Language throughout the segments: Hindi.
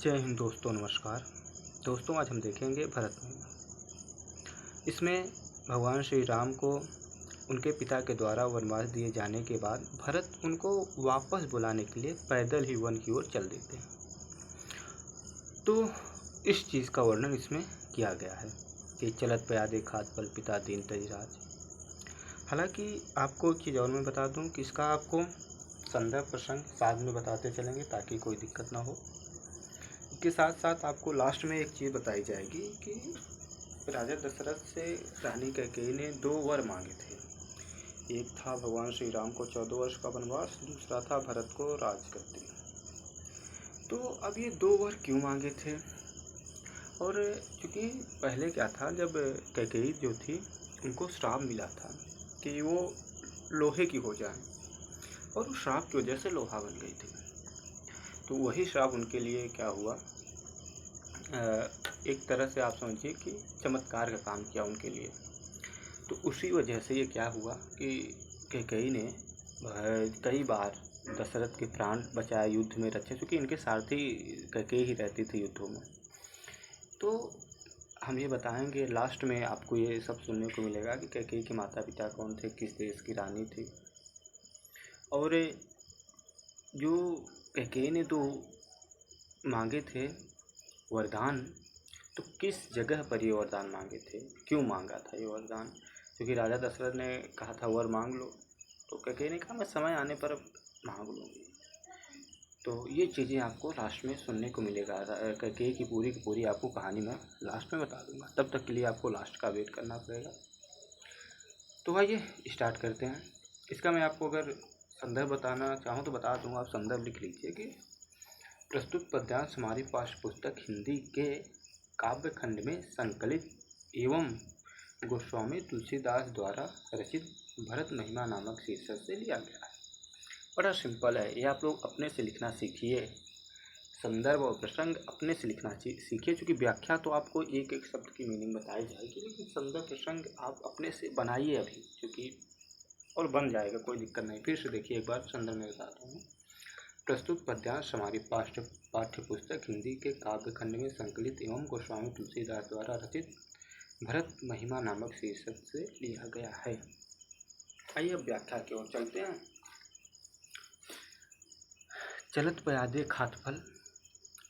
जय हिंद दोस्तों, नमस्कार। दोस्तों, आज हम देखेंगे भरत महिमा। इसमें भगवान श्री राम को उनके पिता के द्वारा वनवास दिए जाने के बाद भरत उनको वापस बुलाने के लिए पैदल ही वन की ओर चल देते हैं। तो इस चीज़ का वर्णन इसमें किया गया है कि चलत प्यादे खात पल पिता दीन तजिराज। हालांकि आपको एक चीज़ और मैं बता दूं कि इसका आपको संदर्भ प्रसंग साथ में बताते चलेंगे ताकि कोई दिक्कत ना हो। के साथ साथ आपको लास्ट में एक चीज़ बताई जाएगी कि राजा दशरथ से रानी कैकेयी ने 2 वर मांगे थे। एक था भगवान श्री राम को 14 वर्ष का वनवास, दूसरा था भरत को राजगद्दी। तो अब ये 2 वर क्यों मांगे थे? और क्योंकि पहले क्या था, जब कैकेयी जो थी उनको श्राप मिला था कि वो लोहे की हो जाए, और उस श्राप की वजह से लोहा बन गई थी। तो वही श्राप उनके लिए क्या हुआ, एक तरह से आप समझिए कि चमत्कार का काम किया उनके लिए। तो उसी वजह से ये क्या हुआ कि कैकेयी ने कई बार दशरथ के प्राण बचाए, युद्ध में रचे, क्योंकि इनके सारथी कैकेयी ही रहती थी युद्धों में। तो हम ये बताएंगे लास्ट में, आपको ये सब सुनने को मिलेगा कि कैकेयी के माता पिता कौन थे, किस देश की रानी थी, और जो कैकेयी ने 2 मांगे थे वरदान, तो किस जगह पर ये वरदान मांगे थे, क्यों मांगा था ये वरदान? क्योंकि राजा दशरथ ने कहा था वर मांग लो, तो कैकेयी ने कहा मैं समय आने पर मांग लूँगी। तो ये चीज़ें आपको लास्ट में सुनने को मिलेगा। कैकेयी की पूरी आपको कहानी मैं लास्ट में बता दूंगा। तब तक के लिए आपको लास्ट का वेट करना पड़ेगा। तो आइए स्टार्ट करते हैं। इसका मैं आपको अगर संदर्भ बताना चाहूँ तो बता दूँगा, आप संदर्भ लिख लीजिए कि प्रस्तुत पद्यांश हमारी पाठ्य पुस्तक हिंदी के काव्य खंड में संकलित एवं गोस्वामी तुलसीदास द्वारा रचित भरत महिमा नामक शीर्षक से लिया गया है। बड़ा सिंपल है, ये आप लोग अपने से लिखना सीखिए। संदर्भ और प्रसंग अपने से लिखना सीखिए, क्योंकि व्याख्या तो आपको एक एक शब्द की मीनिंग बताई जाएगी, लेकिन संदर्भ प्रसंग आप अपने से बनाइए अभी, क्योंकि और बन जाएगा, कोई दिक्कत नहीं। फिर से देखिए एक बार संदर्भ में बताता हूँ। प्रस्तुत पद्यांश हमारी पाठ्य पुस्तक हिंदी के काव्य खंड में संकलित एवं गोस्वामी तुलसीदास द्वारा रचित भरत महिमा नामक शीर्षक से लिया गया है। आइए अब व्याख्या की ओर चलते हैं। चलत प्यादे खात फल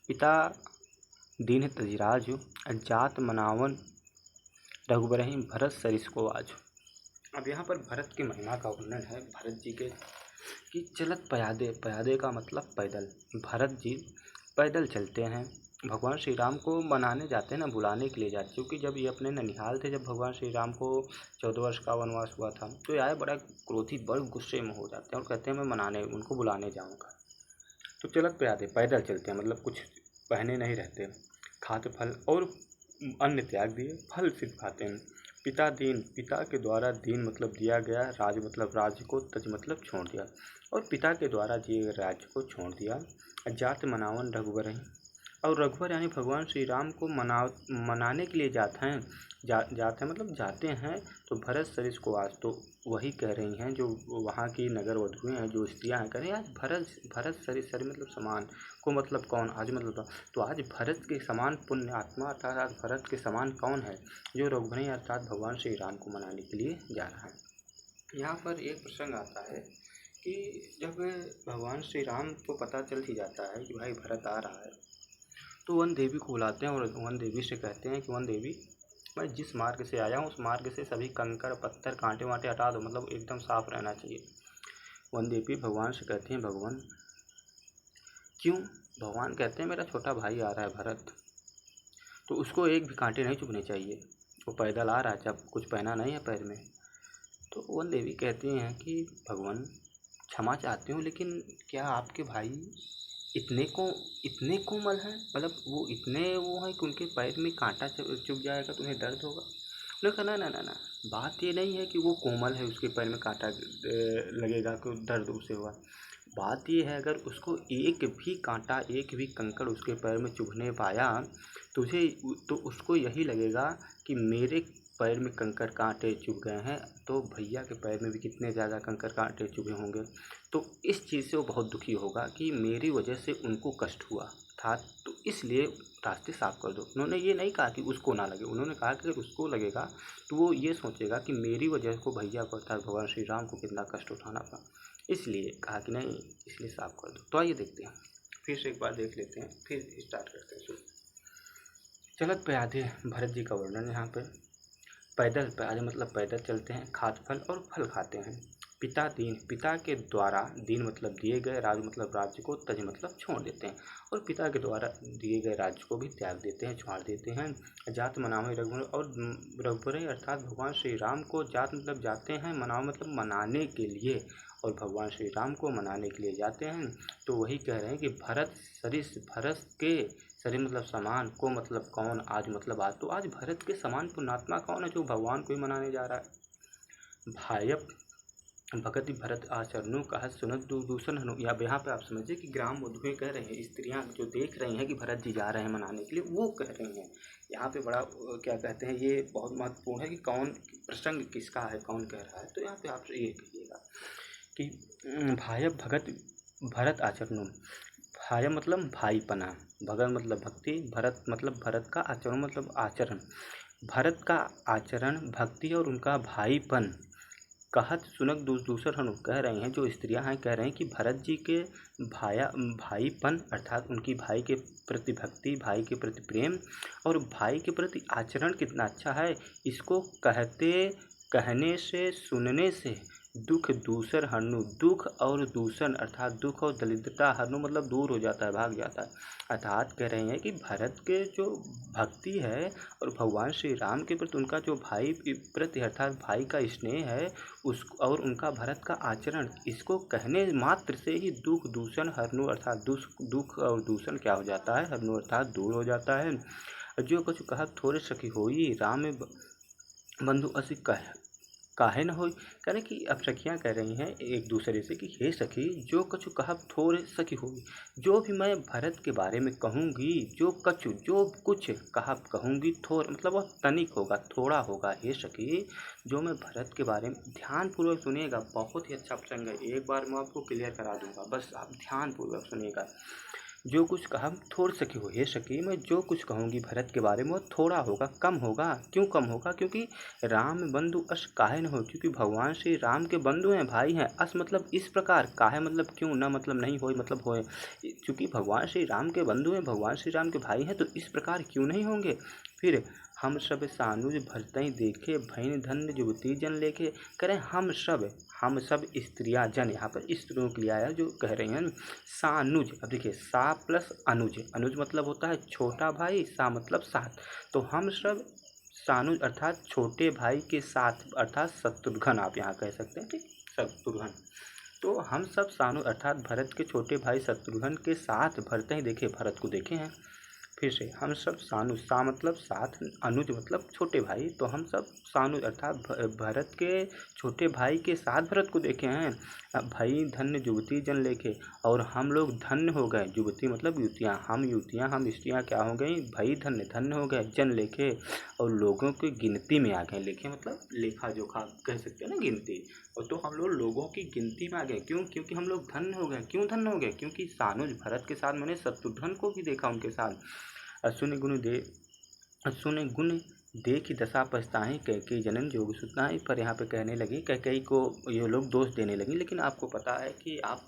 पिता दीन तजिराजु जात मनावन रघुबरहि भरत सरिस को आजु। अब यहाँ पर भरत की महिमा का वर्णन है, भरत जी के, कि चलत प्यादे का मतलब पैदल। भरत जी पैदल चलते हैं, भगवान श्री राम को मनाने जाते हैं ना, बुलाने के लिए जाते। क्योंकि जब ये अपने ननिहाल थे, जब भगवान श्री राम को 14 वर्ष का वनवास हुआ था, तो ये आए बड़ा क्रोधित, बड़े गुस्से में हो जाते हैं और कहते हैं मैं मनाने उनको बुलाने जाऊँगा। तो चलत प्यादे पैदल चलते हैं, मतलब कुछ पहने नहीं रहते। खाते फल और अन्न त्याग दिए, फल सिर्फ खाते हैं। पिता दीन, पिता के द्वारा, दीन मतलब दिया गया, राज मतलब राज्य को, तज मतलब छोड़ दिया, और पिता के द्वारा दिए गए राज्य को छोड़ दिया। जात मनावन रघुबर, और रघुबर यानी भगवान श्री राम को मनाने के लिए जाते हैं, जाते हैं मतलब जाते हैं। तो भरत सरिस को आज, तो वही कह रही हैं जो वहाँ की नगर वधुएँ हैं, जो स्त्रियाँ हैं, कह रही हैं आज भरत सरिस मतलब समान को, मतलब कौन, आज मतलब तो आज भरत के समान पुण्य आत्मा अर्थात आज भरत के समान कौन है जो रघुबरहि अर्थात भगवान श्री राम को मनाने के लिए जा रहा है। यहाँ पर एक प्रसंग आता है कि जब भगवान श्री राम को पता चल ही जाता है कि भाई भरत आ रहा है, तो वन देवी को बुलाते हैं और वन देवी से कहते हैं कि वन देवी, मैं जिस मार्ग से आया हूँ उस मार्ग से सभी कंकड़ पत्थर कांटे वांटे हटा दो, मतलब एकदम साफ रहना चाहिए। वन देवी भगवान से कहते हैं भगवान क्यों? भगवान कहते हैं मेरा छोटा भाई आ रहा है भरत, तो उसको एक भी कांटे नहीं चुभने चाहिए, वो पैदल आ रहा है, जब कुछ पहना नहीं है पैर में। तो वन देवी कहती हैं कि भगवान क्षमा चाहती हूँ, लेकिन क्या आपके भाई इतने कोमल हैं, मतलब वो इतने वो हैं कि उनके पैर में कांटा चुभ जाएगा तो उन्हें दर्द होगा? उन्होंने कहा ना, बात ये नहीं है कि वो कोमल है उसके पैर में कांटा लगेगा कि दर्द उसे हुआ। बात ये है अगर उसको एक भी कांटा, एक भी कंकड़ उसके पैर में चुभने पाया तो उसको यही लगेगा कि मेरे पैर में कंकड़ कांटे चुभ गए हैं, तो भैया के पैर में भी कितने ज़्यादा कंकड़ कांटे चुभे होंगे। तो इस चीज़ से वो बहुत दुखी होगा कि मेरी वजह से उनको कष्ट हुआ अर्थात तो इसलिए रास्ते साफ कर दो। उन्होंने ये नहीं कहा कि उसको ना लगे, उन्होंने कहा कि अगर उसको लगेगा तो वो ये सोचेगा कि मेरी वजह को भैया को अर्थात भगवान श्री राम को कितना कष्ट उठाना पड़ा, इसलिए कहा कि नहीं इसलिए साफ कर दो। तो आइए देखते हैं, फिर से एक बार देख लेते हैं, फिर स्टार्ट करते हैं। चलत प्यादे भरत जी का वर्णन यहाँ पे। पैदल प्यादे मतलब पैदल चलते हैं, खाद्य फल और फल खाते हैं। पिता दीन, पिता के द्वारा, दीन मतलब दिए गए, राज मतलब राज्य को, तज मतलब छोड़ देते हैं, और पिता के द्वारा दिए गए राज्य को भी त्याग देते हैं, छोड़ देते हैं। जात मनावे रघुवर, और रघुवर अर्थात भगवान श्री राम को, जात मतलब जाते हैं, मनाव मतलब मनाने के लिए, और भगवान श्री राम को मनाने के लिए जाते हैं। तो वही कह रहे हैं कि भरत सरिस, भरत के सरिस मतलब समान, को मतलब कौन, आज मतलब आज, तो आज भरत के समान पुण्यात्मा कौन है जो भगवान को ही मनाने जा रहा है। भायप भगति भरत आचरणों कहा सुनत दूषण हनु। या यहाँ पे आप समझिए कि ग्राम वधुएं कह रहे हैं, स्त्रियां जो देख रही हैं कि भरत जी जा रहे हैं मनाने के लिए, वो कह रही हैं। यहाँ पे बड़ा क्या कहते हैं, ये बहुत महत्वपूर्ण है कि कौन प्रसंग किसका है, कौन कह रहा है। तो यहाँ पे आप ये कहिएगा कि भायप भगत भरत आचरणों, भाय मतलब भाईपना, भगत मतलब भक्ति, भरत मतलब भरत का, आचरण मतलब आचरण, भरत का आचरण भक्ति और उनका भाईपन। कहत सुनक दूसर हनु, कह रहे हैं जो स्त्रियां हैं कह रहे हैं कि भरत जी के भाईपन अर्थात उनकी भाई के प्रति भक्ति, भाई के प्रति प्रेम और भाई के प्रति आचरण कितना अच्छा है। इसको कहने से, सुनने से दुख दूसर हनु, दुख और दूषण अर्थात दुख और दरिद्रता, हनु मतलब दूर हो जाता है, भाग जाता है। अर्थात कह रहे हैं कि भरत के जो भक्ति है और भगवान श्री राम के प्रति उनका जो भाई प्रति अर्थात भाई का स्नेह है, उस और उनका भरत का आचरण, इसको कहने मात्र से ही दुख दूषण हरनु अर्थात दुख और दूषण क्या हो जाता है, हरनु अर्थात दूर हो जाता है। जो कुछ कहा थोड़े सखी होई, राम बंधु असी काहे न हो। कह रहे कि अब सखियाँ कह रही हैं एक दूसरे से कि हे सखी, जो कछु कहब थोड़े सखी होगी, जो भी मैं भरत के बारे में कहूँगी, जो कुछ कहब कहूँगी, थोड़ा मतलब वह तनिक होगा, थोड़ा होगा। हे सखी, जो मैं भरत के बारे में, ध्यानपूर्वक सुनिएगा, बहुत ही अच्छा प्रसंग है, एक बार मैं आपको क्लियर करा दूंगा, बस आप ध्यानपूर्वक सुनिएगा। जो कुछ कहा थोड़ सखी हो, हे सखी, मैं जो कुछ कहूँगी भरत के बारे में वो थोड़ा होगा, कम होगा। क्यों कम होगा? क्योंकि राम बंधु अस काहे न हो, क्योंकि भगवान श्री राम के बंधु हैं, भाई हैं। अस मतलब इस प्रकार, काहे मतलब क्यों, न मतलब नहीं होए मतलब होए, क्योंकि भगवान श्री राम के बंधु हैं, भगवान श्री राम के भाई हैं, तो इस प्रकार क्यों नहीं होंगे। फिर हम सब सानुज भरतई देखे, भैन धन्य युवती जन लेके। करें हम सब स्त्रियां, जन यहाँ पर स्त्रियों के लिए आया जो कह रही हैं सानुज। अब देखिए सा प्लस अनुज, अनुज मतलब होता है छोटा भाई, सा मतलब साथ, तो हम सब सानुज अर्थात छोटे भाई के साथ अर्थात शत्रुघ्न, आप यहाँ कह सकते हैं ठीक, शत्रुघ्न। तो हम सब सानु अर्थात भरत के छोटे भाई शत्रुघ्न के साथ भरते ही देखे, भरत को देखे हैं। फिर से हम सब सानु, सा मतलब साथ, अनुज मतलब छोटे भाई, तो हम सब सानु अर्थात भरत के छोटे भाई के साथ भरत को देखे हैं। भाई धन्य युवती जन लेके, और हम लोग धन्य हो गए, युवती मतलब युवतियाँ, हम युवतियाँ हम स्त्रियाँ क्या हो गई, भाई धन्य हो गए, जन लेके और लोगों की गिनती में आ गए। लेखे मतलब लेखा जोखा कह सकते हैं ना, गिनती, और तो हम लोगों की गिनती में आ गए। क्यों? क्योंकि हम लोग धन्य हो गए। क्यों धन्य हो गए? क्योंकि सानुज भरत के साथ मैंने शत्रुघ्न को भी देखा उनके साथ। अश्विनी गुण देखी दशा पछताएं, कैकेयी जनन जोग सुताएं। पर यहाँ पे कहने लगी, कैकेयी को ये लोग दोष देने लगी। लेकिन आपको पता है कि आप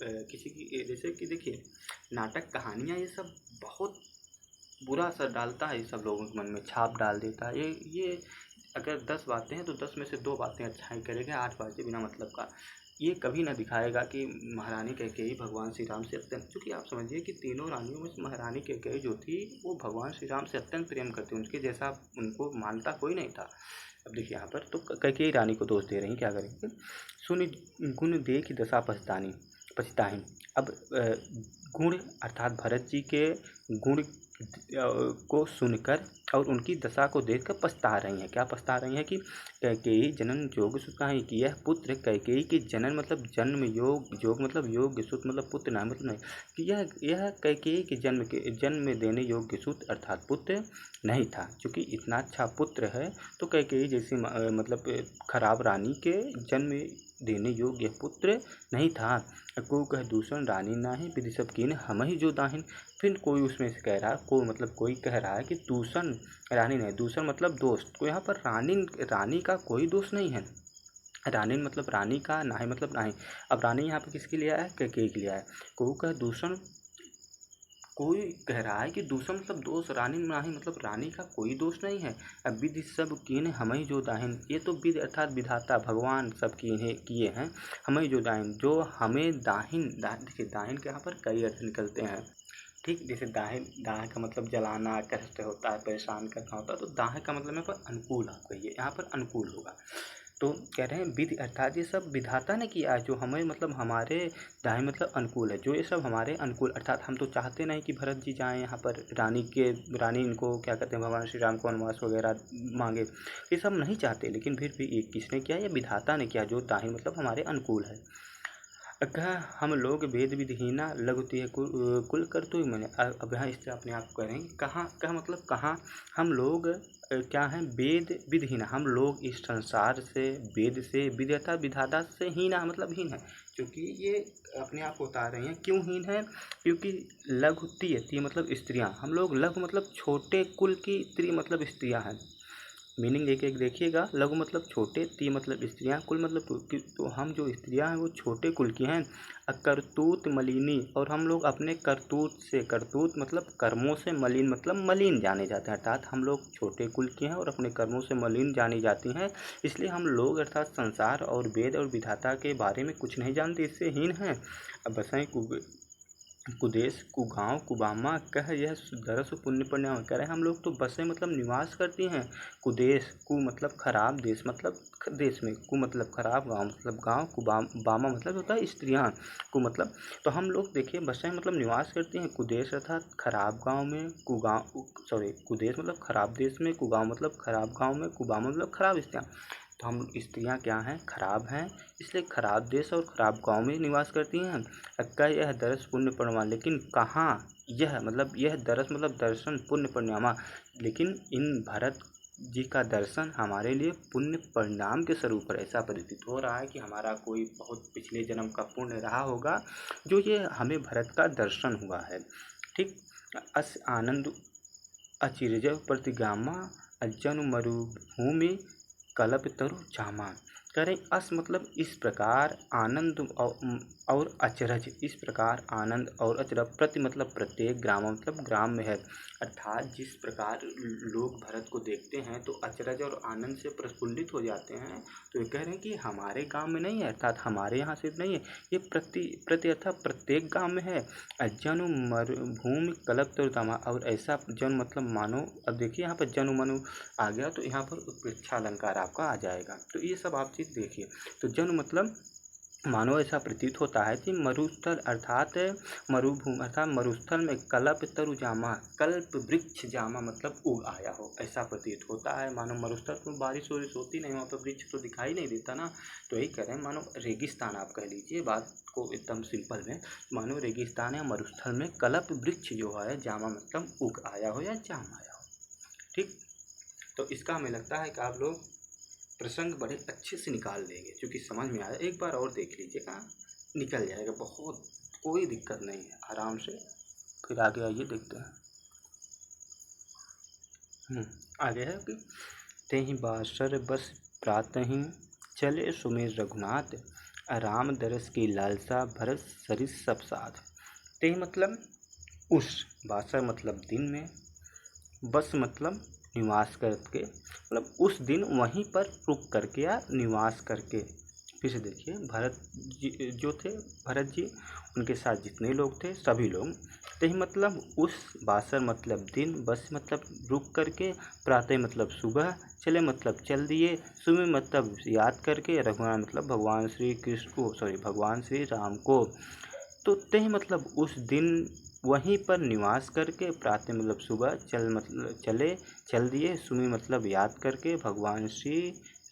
किसी की, जैसे कि देखिए नाटक कहानियाँ, ये सब बहुत बुरा असर डालता है, ये सब लोगों के मन में छाप डाल देता है। ये अगर 10 बातें हैं तो 10 में से 2 बातें अच्छाई करेगा, 8 बातें बिना मतलब का। ये कभी ना दिखाएगा कि महारानी कैकेयी भगवान श्री राम से अत्यंत, क्योंकि आप समझिए कि तीनों रानियों में महारानी कैकेयी जो थी वो भगवान श्री राम से अत्यंत प्रेम करती, उनके जैसा उनको मानता कोई नहीं था। अब देखिए यहाँ पर तो कैकेयी रानी को दोष दे रही, क्या करेंगे। सुन गुण देखी दशा पछताहीं। अब गुण अर्थात भरत जी के गुण को सुनकर और उनकी दशा को देखकर पछता रही हैं। क्या पछता रही हैं? कि कैकेयी जनन जोग सुताहीं, कि यह पुत्र कैकेयी के जनन मतलब जन्म, योग मतलब योग्य, सुत मतलब पुत्र ना मतलब नहीं, कि यह कैकेयी के जन्म में देने योग्य सुत अर्थात पुत्र नहीं था। चूँकि इतना अच्छा पुत्र है तो कैकेयी जैसी मतलब खराब रानी के जन्म देने योग्य पुत्र नहीं था। को कह दूषण रानी नाही, विधि सब कीन हम ही जो दाहिन। फिर कोई उसमें से कह रहा है, कोई मतलब कोई कह रहा है कि दूषण रानी नहीं, दूषण मतलब दोस्त। तो यहाँ पर रानी का कोई दोष नहीं है। रानी मतलब रानी का, नाहीं मतलब नाहीं। अब रानी यहाँ पे किसके लिए आया है? कैकेयी के लिए आया है। कोई कह रहा है कि दूषण मतलब दोष, रानी नाहीं मतलब रानी का कोई दोष नहीं है। अब विधि सब कीन्ह हमहि जो दाहिन, ये तो विधि अर्थात विधाता भगवान सब किए हैं। हमहि जो दाहिन, जो हमें दाहिन देखिए दाहिन के यहाँ पर कई अर्थ निकलते हैं। ठीक, जैसे दाहिन का मतलब जलाना, कष्ट होता है, परेशान करना होता है। तो दाहिन का मतलब यहाँ पर अनुकूल, आप कहिए यहाँ पर अनुकूल होगा। तो कह रहे हैं विधि अर्थात ये सब विधाता ने किया है, जो हमें मतलब हमारे दाहिन मतलब अनुकूल है, जो ये सब हमारे अनुकूल। अर्थात हम तो चाहते नहीं कि भरत जी जाएँ यहाँ पर, रानी इनको क्या कहते हैं, भगवान श्री राम को वनवास वगैरह मांगे, ये सब नहीं चाहते। लेकिन फिर भी ये किसने किया? ये विधाता ने किया, जो दाहिन मतलब हमारे अनुकूल है। कहा हम लोग वेद विधिहीना लघुति कुल कर तो मैंने। अब यहाँ इससे अपने आप को करेंगे कहाँ मतलब कहाँ हम लोग क्या हैं? वेद विधिहीना, हम लोग इस संसार से, वेद से, विद्यता विधाता से हीना मतलब हीन है। क्योंकि ये अपने आप को बता रही हैं क्यों हीन है? क्योंकि लघुति मतलब स्त्रियाँ, हम लोग लघु मतलब छोटे कुल की स्त्री मतलब स्त्रियाँ हैं। मीनिंग एक एक देखिएगा, लघु मतलब छोटे, ती मतलब स्त्रियाँ, कुल मतलब तो हम जो स्त्रियाँ हैं वो छोटे कुल की हैं। करतूत मलिनी, और हम लोग अपने करतूत से, करतूत मतलब कर्मों से, मलिन मतलब मलिन जाने जाते हैं। अर्थात हम लोग छोटे कुल की हैं और अपने कर्मों से मलिन जानी जाती हैं। इसलिए हम लोग अर्थात संसार और वेद और विधाता के बारे में कुछ नहीं जानते, इससे हीन हैं। अब बसाई कुदेश कुगांव कुबामा कह यह दरस पुण्य पुण्याम। कह रहे हैं हम लोग तो बसें मतलब निवास करती हैं। कुदेश कु मतलब खराब, देश मतलब देश में, कु मतलब खराब, गांव मतलब गांव, बामा मतलब होता है स्त्रियां, कु मतलब। तो हम लोग देखिए बसें मतलब निवास करती हैं कुदेश अर्थात खराब गांव में, कुदेश मतलब खराब देश में, कुगांव मतलब खराब गांव में, कुबामा मतलब खराब स्त्रियाँ। तो हम स्त्रियाँ क्या हैं? खराब हैं, इसलिए खराब देश और खराब गांव में निवास करती हैं। का यह दरस पुण्य परिणाम, लेकिन कहाँ यह मतलब यह दरस मतलब दर्शन, पुण्य परिणामा, लेकिन इन भरत जी का दर्शन हमारे लिए पुण्य परिणाम के स्वरूप पर ऐसा प्रतीत हो रहा है कि हमारा कोई बहुत पिछले जन्म का पुण्य रहा होगा, जो ये हमें भरत का दर्शन हुआ है। ठीक, अस आनंद अचिरज प्रतिगामा अजनु मरुभूमि कल्प तरु जामा। करें अस मतलब इस प्रकार, आनंद और अचरज, इस प्रकार आनंद और अचरज, प्रति मतलब प्रत्येक, ग्राम मतलब ग्राम में है। अर्थात जिस प्रकार लोग भरत को देखते हैं तो अचरज और आनंद से प्रफुल्लित हो जाते हैं। तो ये कह रहे हैं कि हमारे गांव में नहीं है, अर्थात हमारे यहाँ सिर्फ नहीं है, ये प्रति अर्थात प्रत्येक गांव में है। जनु मरुभूमि कल्प तरु जामा, और ऐसा जन मतलब मानो। अब देखिए यहाँ पर जनु मनु आ गया तो यहाँ पर उत्प्रेक्षा अलंकार आपका आ जाएगा। तो ये सब आप चीज़ देखिए। तो जन मतलब मानो ऐसा प्रतीत होता है कि मरुस्थल अर्थात मरुभूमि अर्थात मरुस्थल में कल्प तरु जामा, कल्प वृक्ष जामा मतलब उग आया हो, ऐसा प्रतीत होता है। मानो मरुस्थल में बारिश वारिश होती नहीं, वहाँ पर वृक्ष तो दिखाई नहीं देता ना। तो यही कह रहे हैं, मानो रेगिस्तान, आप कह लीजिए बात को एकदम सिंपल में, मानो रेगिस्तान या मरुस्थल में कल्प वृक्ष जो है जामा मतलब उग आया हो या जाम आया हो। ठीक, तो इसका हमें लगता है कि आप लोग प्रसंग बड़े अच्छे से निकाल देंगे, क्योंकि समझ में आया। एक बार और देख लीजिएगा, निकल जाएगा, बहुत कोई दिक्कत नहीं है, आराम से। फिर आगे आइए देखते हैं। आगे है कि तेहि बासर बस प्रातहि चले सुमेर रघुनाथ, राम दरस की लालसा भरत सरिस सब साथ। तेहि मतलब उस, बासर मतलब दिन में, बस मतलब निवास करके, मतलब उस दिन वहीं पर रुक करके या निवास करके। फिर से देखिए, भरत जी जो थे, भरत जी उनके साथ जितने लोग थे सभी लोग, तेहि मतलब उस, बासर मतलब दिन, बस मतलब रुक करके, प्रातः मतलब सुबह, चले मतलब चल दिए, सुबह मतलब याद करके, रघुनाथ मतलब भगवान श्री कृष्ण को, भगवान श्री राम को। तो तेहि मतलब उस दिन वहीं पर निवास करके, प्रातः मतलब सुबह, चल मतलब चले चल दिए, सुमी मतलब याद करके, भगवान श्री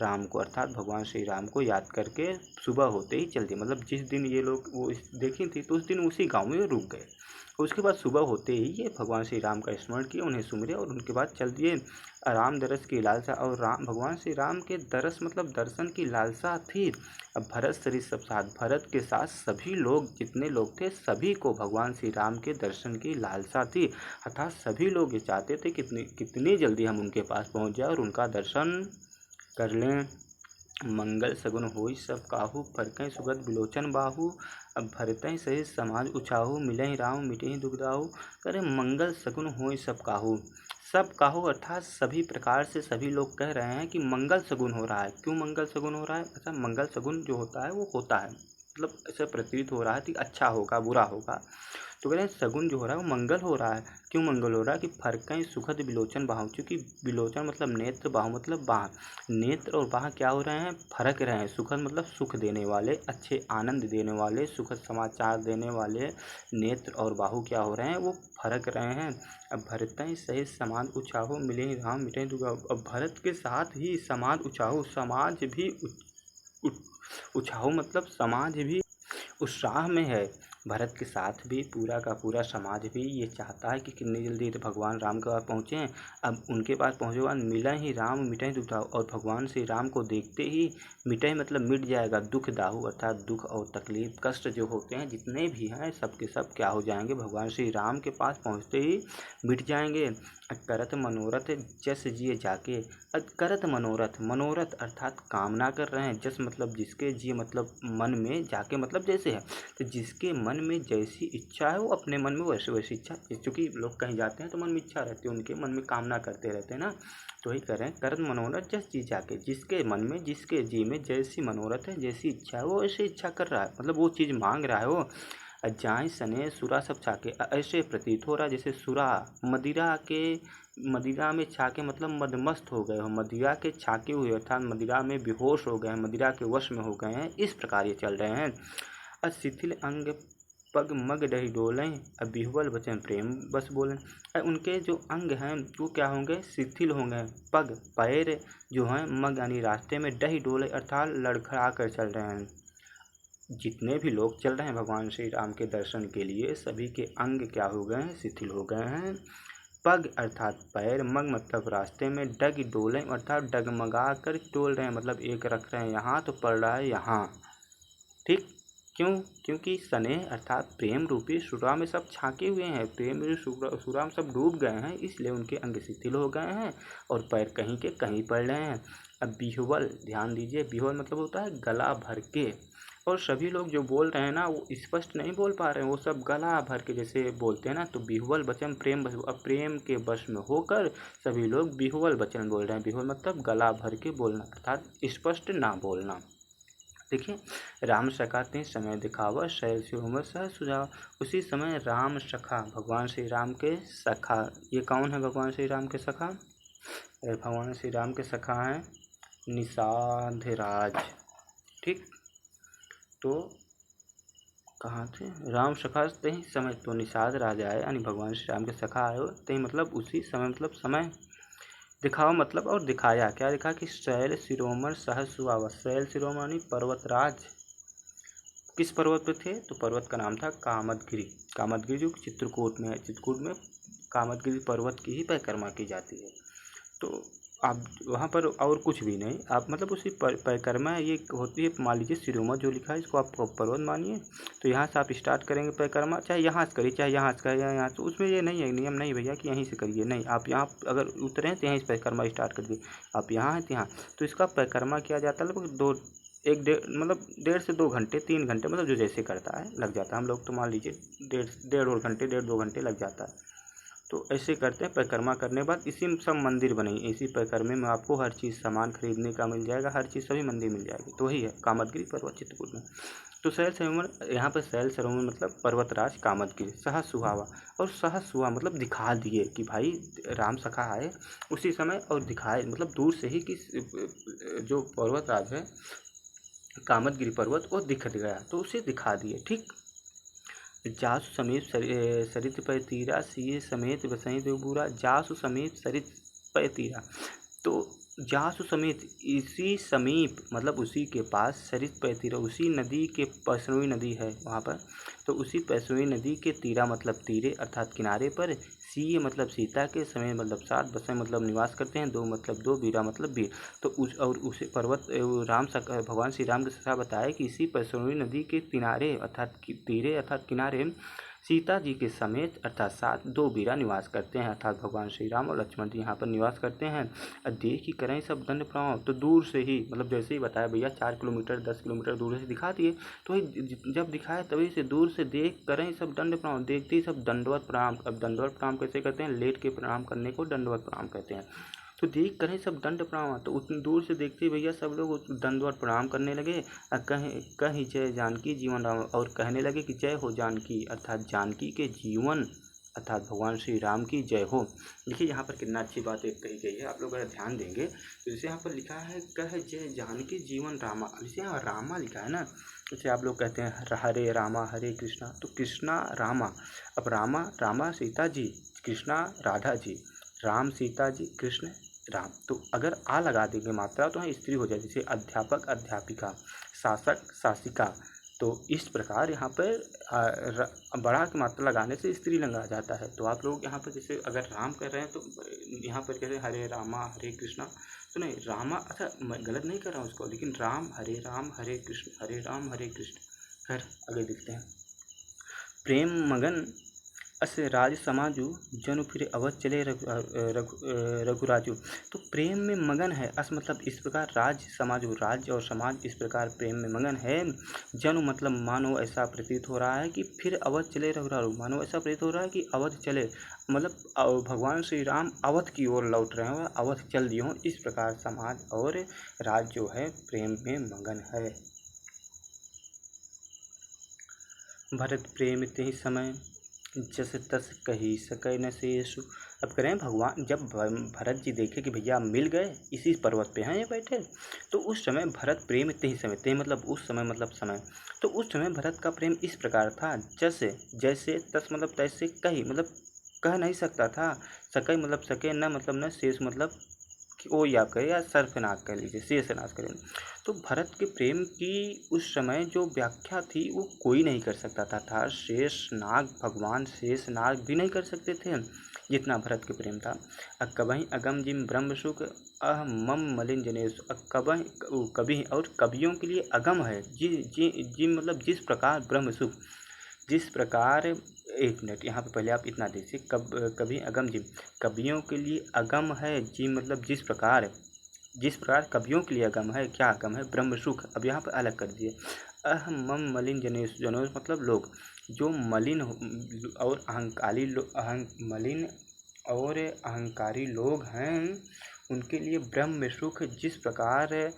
राम को, अर्थात भगवान श्री राम को याद करके सुबह होते ही चल दिए। मतलब जिस दिन ये लोग वो देखी थी तो उस दिन उसी गांव में रुक गए। उसके बाद सुबह होते ही ये भगवान श्री राम का स्मरण किया, उन्हें सुमरे और उनके बाद चल दिए। राम दरस की लालसा, और भगवान श्री राम के दरस मतलब दर्शन की लालसा थी। अब भरत सरिस सब साथ, भरत के साथ सभी लोग जितने लोग थे सभी को भगवान श्री राम के दर्शन की लालसा थी। अर्थात सभी लोग ये चाहते थे कितनी जल्दी हम उनके पास पहुंच जाए और उनका दर्शन कर लें। मंगल सगुन होई सब काहू, फरकई सुगत बिलोचन बाहू। अब भरतई सहित समाज उछाहू, मिलहि राम मिटहि दुख दाहू। करे मंगल सगुन होई सब काहू, सब काहू अर्थात सभी प्रकार से सभी लोग कह रहे हैं कि मंगल सगुन हो रहा है। क्यों मंगल सगुन हो रहा है? अच्छा, मंगल सगुन जो होता है वो होता है, मतलब ऐसा प्रतीत हो रहा है कि अच्छा होगा बुरा होगा। तो कह रहे हैं सगुन जो हो रहा है वो मंगल हो रहा है। क्यों मंगल हो रहा है? कि फरकई सुखद बिलोचन बाहु, क्योंकि बिलोचन मतलब नेत्र, बाहु मतलब बाह। नेत्र और बाह क्या हो रहे हैं? फरक रहे हैं। सुखद मतलब सुख देने वाले, अच्छे आनंद देने वाले, सुखद समाचार देने वाले नेत्र और बाहु क्या हो रहे हैं? वो फरक रहे हैं। अब भरतई सहित समाज उछाहू, मिले राम मिटे दुख। अब भरत के साथ ही समाज उछाहू, समाज भी उछाहू मतलब समाज भी उत्साह में है। भरत के साथ भी पूरा का पूरा समाज भी ये चाहता है कि कितनी जल्दी भगवान राम के पास पहुँचें। अब उनके पास पहुँचे बाद मिला ही राम मिटे दुख दाहू, और भगवान श्री राम को देखते ही मिटे मतलब मिट जाएगा दुख दाहू, अर्थात दुख और तकलीफ कष्ट जो होते हैं जितने भी हैं सब के सब क्या हो जाएंगे? भगवान श्री राम के पास पहुँचते ही मिट जाएंगे। करत मनोरथ जस जिए जाके, करत मनोरथ, मनोरथ अर्थात कामना कर रहे हैं, जस मतलब जिसके, जिए मतलब मन में, जाके मतलब जैसे है, तो जिसके मन में जैसी इच्छा है वो अपने मन में वैसे वैसी इच्छा, क्योंकि लोग कहीं जाते हैं तो मन में इच्छा रहती है, उनके मन में कामना करते रहते हैं ना। तो वही कर रहे हैं, करत मनोरथ जस जी जाके, जिसके मन में जिसके जी में जैसी मनोरथ है जैसी इच्छा है वो ऐसे इच्छा कर रहा है, मतलब वो चीज़ मांग रहा है वो। जाहि सने सुरा सब छाके, ऐसे प्रतीत हो रहा है जैसे सुरा मदिरा में छाके मतलब मदमस्त हो गए हो, मदिरा के छाके हुए अर्थात मदिरा में बेहोश हो गए हैं, मदिरा के वश में हो गए हैं, इस प्रकार ये चल रहे हैं। अशिथिल अंग पग मग डही डोलें, अबिहुबल वचन प्रेम बस बोलें। उनके जो अंग हैं वो क्या होंगे? शिथिल होंगे। पग पैर जो हैं मग यानी रास्ते में, डही डोले अर्थात लड़खड़ा कर चल रहे हैं। जितने भी लोग चल रहे हैं भगवान श्री राम के दर्शन के लिए सभी के अंग क्या हो गए हैं? शिथिल हो गए हैं। पग अर्थात पैर, मग मतलब रास्ते में, डग डोलें अर्थात डगमगा कर डोल रहे हैं, मतलब एक रख रहे हैं यहाँ तो पड़ रहा है यहाँ, ठीक। क्यों? क्योंकि सने अर्थात प्रेम रूपी सुरा में सब छाके हुए हैं, प्रेम रूपी सुरा में सब डूब गए हैं, इसलिए उनके अंग शिथिल हो गए हैं और पैर कहीं के कहीं पड़ रहे हैं। अब बिहुबल, ध्यान दीजिए, बिहुबल मतलब होता है गला भर के, और सभी लोग जो बोल रहे हैं ना वो स्पष्ट नहीं बोल पा रहे हैं, वो सब गला भर के जैसे बोलते हैं ना, तो बिहुबल वचन प्रेम बस, अब प्रेम के वश में होकर सभी लोग बिहुबल वचन बोल रहे हैं। बिहुबल मतलब गला भर के बोलना अर्थात स्पष्ट ना बोलना। देखिए, राम सखा ते समय दिखावा, शैल से उमर सह सुझाव। उसी समय राम सखा, भगवान श्री राम के सखा, ये कौन है भगवान श्री राम के सखा? भगवान श्री राम के सखा हैं निषाद राज, ठीक। तो कहाँ थे? राम सखा तही समय, तो निषाद राजा आए यानी भगवान श्री राम के सखा आए तही मतलब उसी समय, मतलब समय दिखाओ मतलब, और दिखाया क्या? दिखा कि शैल शिरोमण सहज सुहावा, शैल शिरोमणि पर्वतराज किस पर्वत पे थे? तो पर्वत का नाम था कामदगिरि। कामदगिरि जो चित्रकूट में है, चित्रकूट में कामदगिरि पर्वत की ही परिक्रमा की जाती है। तो आप वहाँ पर और कुछ भी नहीं, आप मतलब उसी परिक्रमा ये होती है। मान लीजिए शिरोमणि जो लिखा है इसको आप पर्वत मानिए, तो यहाँ से आप स्टार्ट करेंगे परिक्रमा, चाहे यहाँ से करिए चाहे यहाँ से करिए यहाँ से, उसमें ये नहीं है नियम नहीं भैया कि यहीं से करिए, नहीं, आप यहाँ अगर उतरे हैं तो यहीं से परिक्रमा स्टार्ट कर दिए। आप यहाँ हैं तो यहाँ, तो इसका परिक्रमा किया जाता है लगभग 1.5 से 2 घंटे 3 घंटे, मतलब जो जैसे करता है लग जाता है। हम लोग तो मान लीजिए 1.5 घंटे 2 घंटे लग जाता है। तो ऐसे करते हैं। परिक्रमा करने के बाद इसी में सब मंदिर बने, इसी परिक्रमा में आपको हर चीज़ सामान खरीदने का मिल जाएगा, हर चीज़ सभी मंदिर मिल जाएगी। तो वही है कामदगिरि पर्वत चित्रकूट में। तो शैल सरोवर, यहाँ पर शैल सरोवर मतलब पर्वतराज कामदगिरि, सहज सुहावा, और सहज सुहा मतलब दिखा दिए कि भाई राम सखा आए उसी समय, और दिखाए मतलब दूर से ही कि जो पर्वतराज है कामदगिरि पर्वत वो दिख गया, तो उसे दिखा दिए, ठीक। जासु समीप सरित पय तीरा, सिए समेत बसई देवबूरा, जासु समीप सरित पय तीरा। तो जासु समेत इसी समीप मतलब उसी के पास सरित पर तीरा उसी नदी के पैसुई नदी है वहाँ पर, तो उसी पैसुई नदी के तीरा मतलब तीरे अर्थात किनारे पर सीय मतलब सीता के समय मतलब सात बसें मतलब निवास करते हैं, दो मतलब दो बीरा मतलब बीर। तो उस और उसे पर्वत भगवान श्री राम के सखा बताया कि इसी पैसुई नदी के किनारे अर्थात तीरे अर्थात किनारे सीता जी के समेत अर्थात सात दो बीरा निवास करते हैं, अर्थात भगवान श्री राम और लक्ष्मण जी यहाँ पर निवास करते हैं। और देख ही करें सब दंड प्रणाम, तो दूर से ही मतलब जैसे ही बताया भैया 4 किलोमीटर 10 किलोमीटर दूर से दिखा दिए, तो जब दिखाया तभी से दूर से देख करें सब दंड प्रणाम, देखते ही सब दंडवत प्रणाम। अब दंडवत प्रणाम कैसे कहते हैं, लेट के प्रणाम करने को दंडवत प्रणाम कहते हैं। तो देख करें सब दंड प्रणाम, तो उतनी दूर से देखते ही भैया सब लोग दंडवत प्रणाम करने लगे। कहीं जय जानकी जीवन राम, और कहने लगे कि जय हो जानकी अर्थात जानकी के जीवन अर्थात भगवान श्री राम की जय हो। देखिए यहाँ पर कितना अच्छी बात एक कही गई है, आप लोग अगर ध्यान देंगे तो जैसे यहाँ पर लिखा है कह जय जानकी जीवन रामा, जैसे यहाँ रामा लिखा है ना, जैसे आप लोग कहते हैं हरे रामा हरे कृष्णा, तो कृष्णा रामा, अब रामा सीता जी, कृष्णा राधा जी, राम सीता जी, कृष्ण राम। तो अगर आ लगा देंगे मात्रा तो यहाँ स्त्री हो जाए, जैसे अध्यापक अध्यापिका, शासक शासिका। तो इस प्रकार यहाँ पर बड़ा की मात्रा लगाने से स्त्रीलिंग आ जाता है। तो आप लोग यहाँ पर जैसे अगर राम कर रहे हैं तो यहाँ पर कह रहे हैं हरे रामा हरे कृष्णा, तो नहीं रामा, अच्छा मैं गलत नहीं कर रहा हूँ उसको, लेकिन राम हरे कृष्ण हरे राम हरे कृष्ण। खैर आगे देखते हैं। प्रेम मगन अस राज समाजू जनु फिर अवध चले रघुराजू। तो प्रेम में मगन है, अस मतलब इस प्रकार, राज समाजू राज्य और समाज इस प्रकार प्रेम में मगन है। जनु मतलब मानो ऐसा प्रतीत हो रहा है कि फिर अवध चले रघुराजू, मानो ऐसा प्रतीत हो रहा है कि अवध चले मतलब भगवान श्री राम अवध की ओर लौट रहे हों, अवध चल दिए हों। इस प्रकार समाज और राज जो है प्रेम में मगन है। भरत प्रेम ते समय जस तस कही सकै न शेषु। अब करें भगवान जब भरत जी देखे कि भैया मिल गए, इसी पर्वत पे हैं ये बैठे, तो उस समय भरत प्रेम ते ही समय, ते मतलब उस समय मतलब समय, तो उस समय भरत का प्रेम इस प्रकार था जैसे जैसे तस मतलब तैसे कही मतलब कह नहीं सकता था, सकै मतलब सके, न मतलब न, शेष मतलब कि ओ या कहे या सर्फनाग कह लीजिए, शेषनाग करें। तो भरत के प्रेम की उस समय जो व्याख्या थी वो कोई नहीं कर सकता था शेषनाग भगवान शेषनाग भी नहीं कर सकते थे जितना भरत के प्रेम था। कबहि अगम जिम ब्रह्म सुख अह मम मलिन जनेश। कभी और कवियों के लिए अगम है जिम मतलब जिस प्रकार ब्रह्म सुख, जिस प्रकार, एक मिनट यहाँ पे पहले आप इतना देखिए, कभी अगम जिम, कवियों के लिए अगम है, जी मतलब जिस प्रकार कवियों के लिए अगम है, क्या अगम है, ब्रह्म सुख। अब यहाँ पर अलग कर दिए, अहमम मलिन जनेश, जनेश मतलब लोग जो मलिन और अहंकारी मलिन और अहंकारी लोग हैं, उनके लिए ब्रह्म सुख जिस प्रकार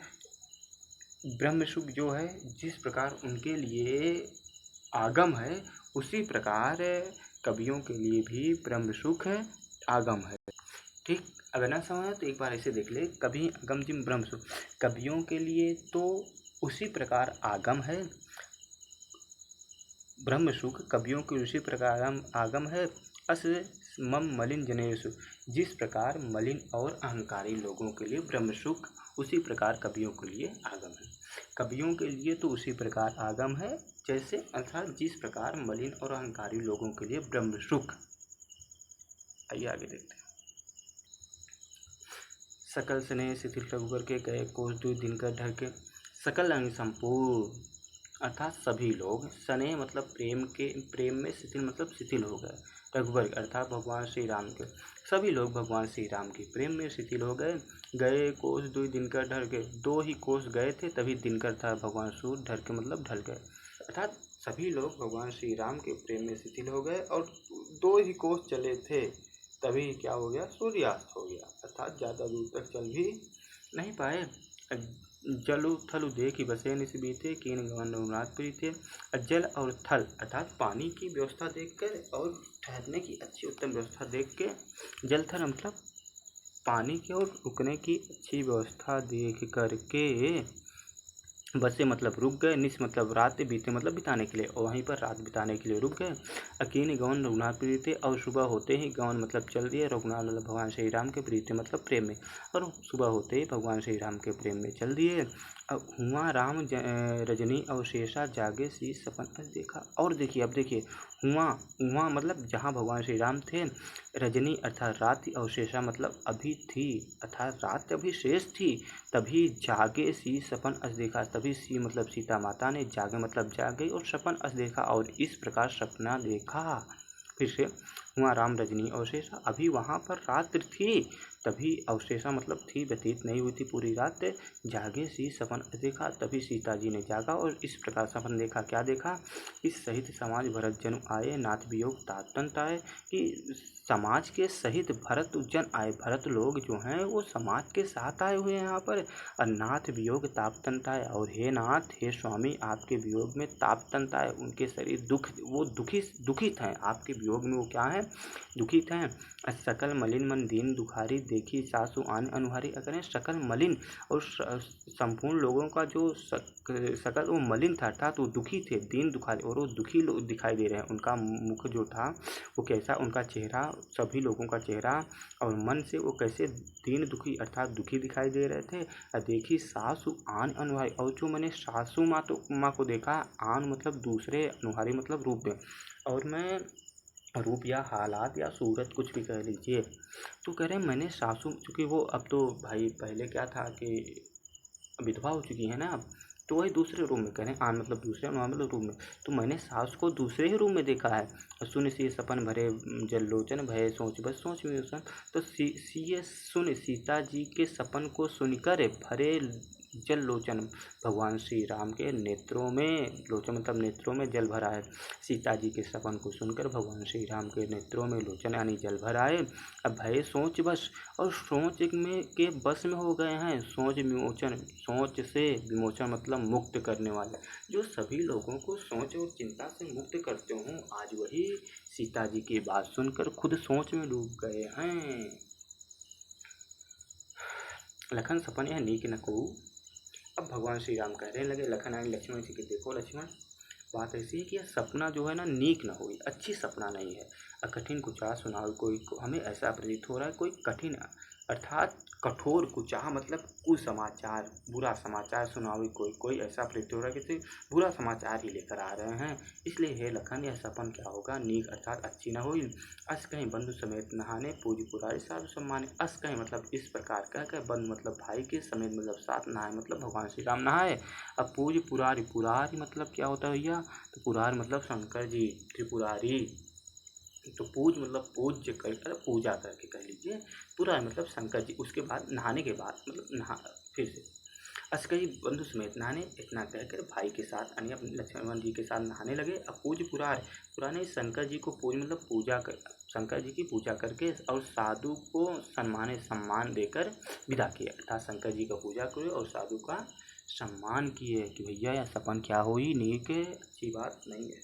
ब्रह्म सुख जो है जिस प्रकार उनके लिए आगम है, उसी प्रकार कवियों के लिए भी ब्रह्म सुख आगम है। ठीक, अगर ना समझा तो एक बार ऐसे देख ले, कभी अगम जिम ब्रह्म सुख, कवियों के लिए तो उसी प्रकार आगम है ब्रह्म सुख, कवियों के उसी प्रकार आगम है। अस मम मलिन जनेषु, जिस प्रकार मलिन और अहंकारी लोगों के लिए ब्रह्म सुख, उसी प्रकार कवियों के लिए आगम है। कवियों के लिए तो उसी प्रकार आगम है जैसे अर्थात जिस प्रकार मलिन और अहंकारी लोगों के लिए ब्रह्म सुख। आइए आगे देखते हैं। सकल स्नेह शिथिल रघुबर के गए कोष दुई दिन का ढके। सकल यानी संपूर्ण अर्थात सभी लोग, स्नेह मतलब प्रेम में शिथिल मतलब शिथिल हो गए, रघुबर अर्थात भगवान श्री राम के, सभी लोग भगवान श्री राम के प्रेम में शिथिल हो गए। गए कोष दुई दिनकर ढल गए, 2 ही कोष गए थे तभी दिनकर था भगवान सूर्य ढल के मतलब ढल गए, अर्थात सभी लोग भगवान श्री राम के प्रेम में शिथिल हो गए और 2 ही कोष चले थे तभी क्या हो गया, सूर्यास्त हो गया, अर्थात ज़्यादा दूर तक चल भी नहीं पाए। जलु थलु देखि बसे निस बीते, कीन गवन रघुनाथ प्रीत थे। जल और थल अर्थात पानी की व्यवस्था देखकर और ठहरने की अच्छी उत्तम व्यवस्था देख के, जल थल मतलब पानी की और रुकने की अच्छी व्यवस्था देख करके बसे मतलब रुक गए, निस मतलब रात, बीते मतलब बिताने के लिए, और वहीं पर रात बिताने के लिए रुक गए। अकीन गौन रघुनाथ प्रीति, और सुबह होते ही गौन मतलब चल दिए, रघुनाथ मतलब भगवान श्री राम के प्रीति मतलब प्रेम में, और सुबह होते ही भगवान श्री राम के प्रेम में चल दिए। अब हुआ राम रजनी अवशेषा जागे सी सपन अस देखा। और देखिए, अब देखिए, हुआ मतलब जहाँ भगवान श्री राम थे, रजनी अर्थात रात, अवशेषा मतलब अभी थी, अर्थात रात अभी शेष थी, तभी जागे सी सपन अस देखा, तभी सी मतलब सीता माता ने, जागे मतलब जाग गई, और सपन अस देखा और इस प्रकार सपना देखा। फिर से, हुआ राम रजनी अवशेषा, अभी वहाँ पर रात्रि थी, तभी अवशेषा मतलब थी, व्यतीत नहीं हुई थी पूरी रात, जागे सी सपन अस देखा, तभी सीता जी ने जागा और इस प्रकार सपन देखा। क्या देखा? इस सहित समाज भरत जन आए, नाथ वियोग तातंत आए, कि समाज के सहित भरत जन आए, भरत लोग जो हैं वो समाज के साथ आए हुए हैं यहाँ पर, और नाथ वियोग तापतंत आए, और हे नाथ, हे स्वामी, आपके वियोग में तापतंत आए, उनके शरीर दुख, वो दुखित हैं, आपके वियोग में वो क्या है? दुखित हैं। सकल मलिन मन दीन दुखारी, देखी सासु आन अनुहारी। अगर सकल मलिन और संपूर्ण लोगों का जो सकल वो मलिन था, अर्थात वो दुखी थे, दीन दुखारी, और वो दुखी लोग दिखाई दे रहे हैं। उनका मुख जो था वो कैसा, उनका चेहरा, सभी लोगों का चेहरा और मन से वो कैसे दीन दुखी अर्थात दुखी दिखाई दे रहे थे। और देखी सासु आन अनुहारी, और जो मैंने सासु माँ को देखा, आन मतलब दूसरे, अनुहारी मतलब रूप में, और मैं रूप या हालात या सूरत कुछ भी कह लीजिए, तो कह रहे हैं मैंने सासू, चूँकि वो अब तो भाई पहले क्या था कि विधवा हो चुकी है ना अब, तो वही दूसरे रूम में, कह रहे हैं आन मतलब दूसरे, अनुमान मतलब रूम में, तो मैंने सास को दूसरे ही रूम में देखा है। सुन सी सपन भरे जल लोचन, भय सोच बस सोच में उसन। तो सी सुन, सीता जी के सपन को सुनकर भरे जल लोचन, भगवान श्री राम के नेत्रों में, लोचन मतलब नेत्रों में जल भरा है। सीता जी के सपन को सुनकर भगवान श्री राम के नेत्रों में लोचन यानी जल भर आए। अब भय सोच बस, और सोच में के बस में हो गए हैं। सोच विमोचन, सोच से विमोचन मतलब मुक्त करने वाला, जो सभी लोगों को सोच और चिंता से मुक्त करते हों, आज वही सीता जी की बात सुनकर खुद सोच में डूब गए हैं। लखन सपन यह नीक न को। अब भगवान श्री राम कहने लगे, लखन आए लक्ष्मण जी के, देखो लक्ष्मण, बात ऐसी है कि यह सपना जो है ना, नीक ना हुई, अच्छी सपना नहीं है। कठिन कुचाह सुनाओ कोई को, हमें ऐसा प्रतीत हो रहा है कोई कठिन अर्थात कठोर कुचाह मतलब कुसमाचार, बुरा समाचार सुनाओ कोई ऐसा प्रतीत हो रहा है कि बुरा समाचार ही लेकर आ रहे हैं। इसलिए हे लखन, यह सपन क्या होगा, नीक अर्थात अच्छी न हुई। अस कहीं बंधु समेत नहाने, पूज पुरारी साधु सम्माने। अस कहीं मतलब इस प्रकार का बंधु मतलब भाई के समेत मतलब साथ नहाए, मतलब भगवान श्री राम नहाए। अब पूज पुरारी, पुरारी मतलब क्या होता है भैया, तो पुरार मतलब शंकर जी, त्रिपुरारी, तो पूज मतलब पूज्य कर, पूजा करके कह लीजिए, पुरार मतलब शंकर जी। उसके बाद नहाने के बाद मतलब नहा, फिर से अस्कई बंधु समेत नहाने, इतना कहकर भाई के साथ यानी अपने लक्ष्मण जी के साथ नहाने लगे। अब पूज पुरार, पुराने शंकर जी को पूज मतलब पूजा कर, शंकर जी की पूजा करके और साधु को सम्मान देकर विदा किया, अर्थात शंकर जी का पूजा करे और साधु का सम्मान किए कि भैया यह सपन क्या हुई, नीक है, अच्छी बात नहीं है।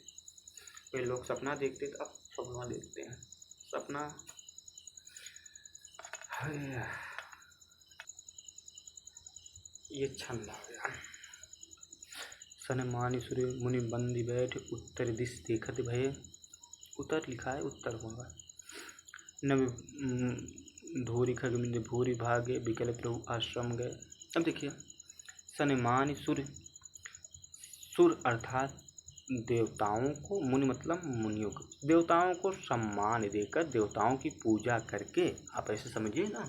फिर लोग सपना देखते तो अब सपना देखते हैं, सपना ये छंद आ गया। सनमानि सूर्य मुनि बंदी बैठ, उत्तर दिश देखत भय। उत्तर लिखा है, उत्तर होगा। नव धूरी खगमिंद भूरी भागे, विकल प्रभु आश्रम गए। अब देखिए, सनमानि सूर्य, सुर अर्थात देवताओं को, मुनि मतलब मुनियों को, देवताओं को सम्मान देकर, देवताओं की पूजा करके, आप ऐसे समझिए ना।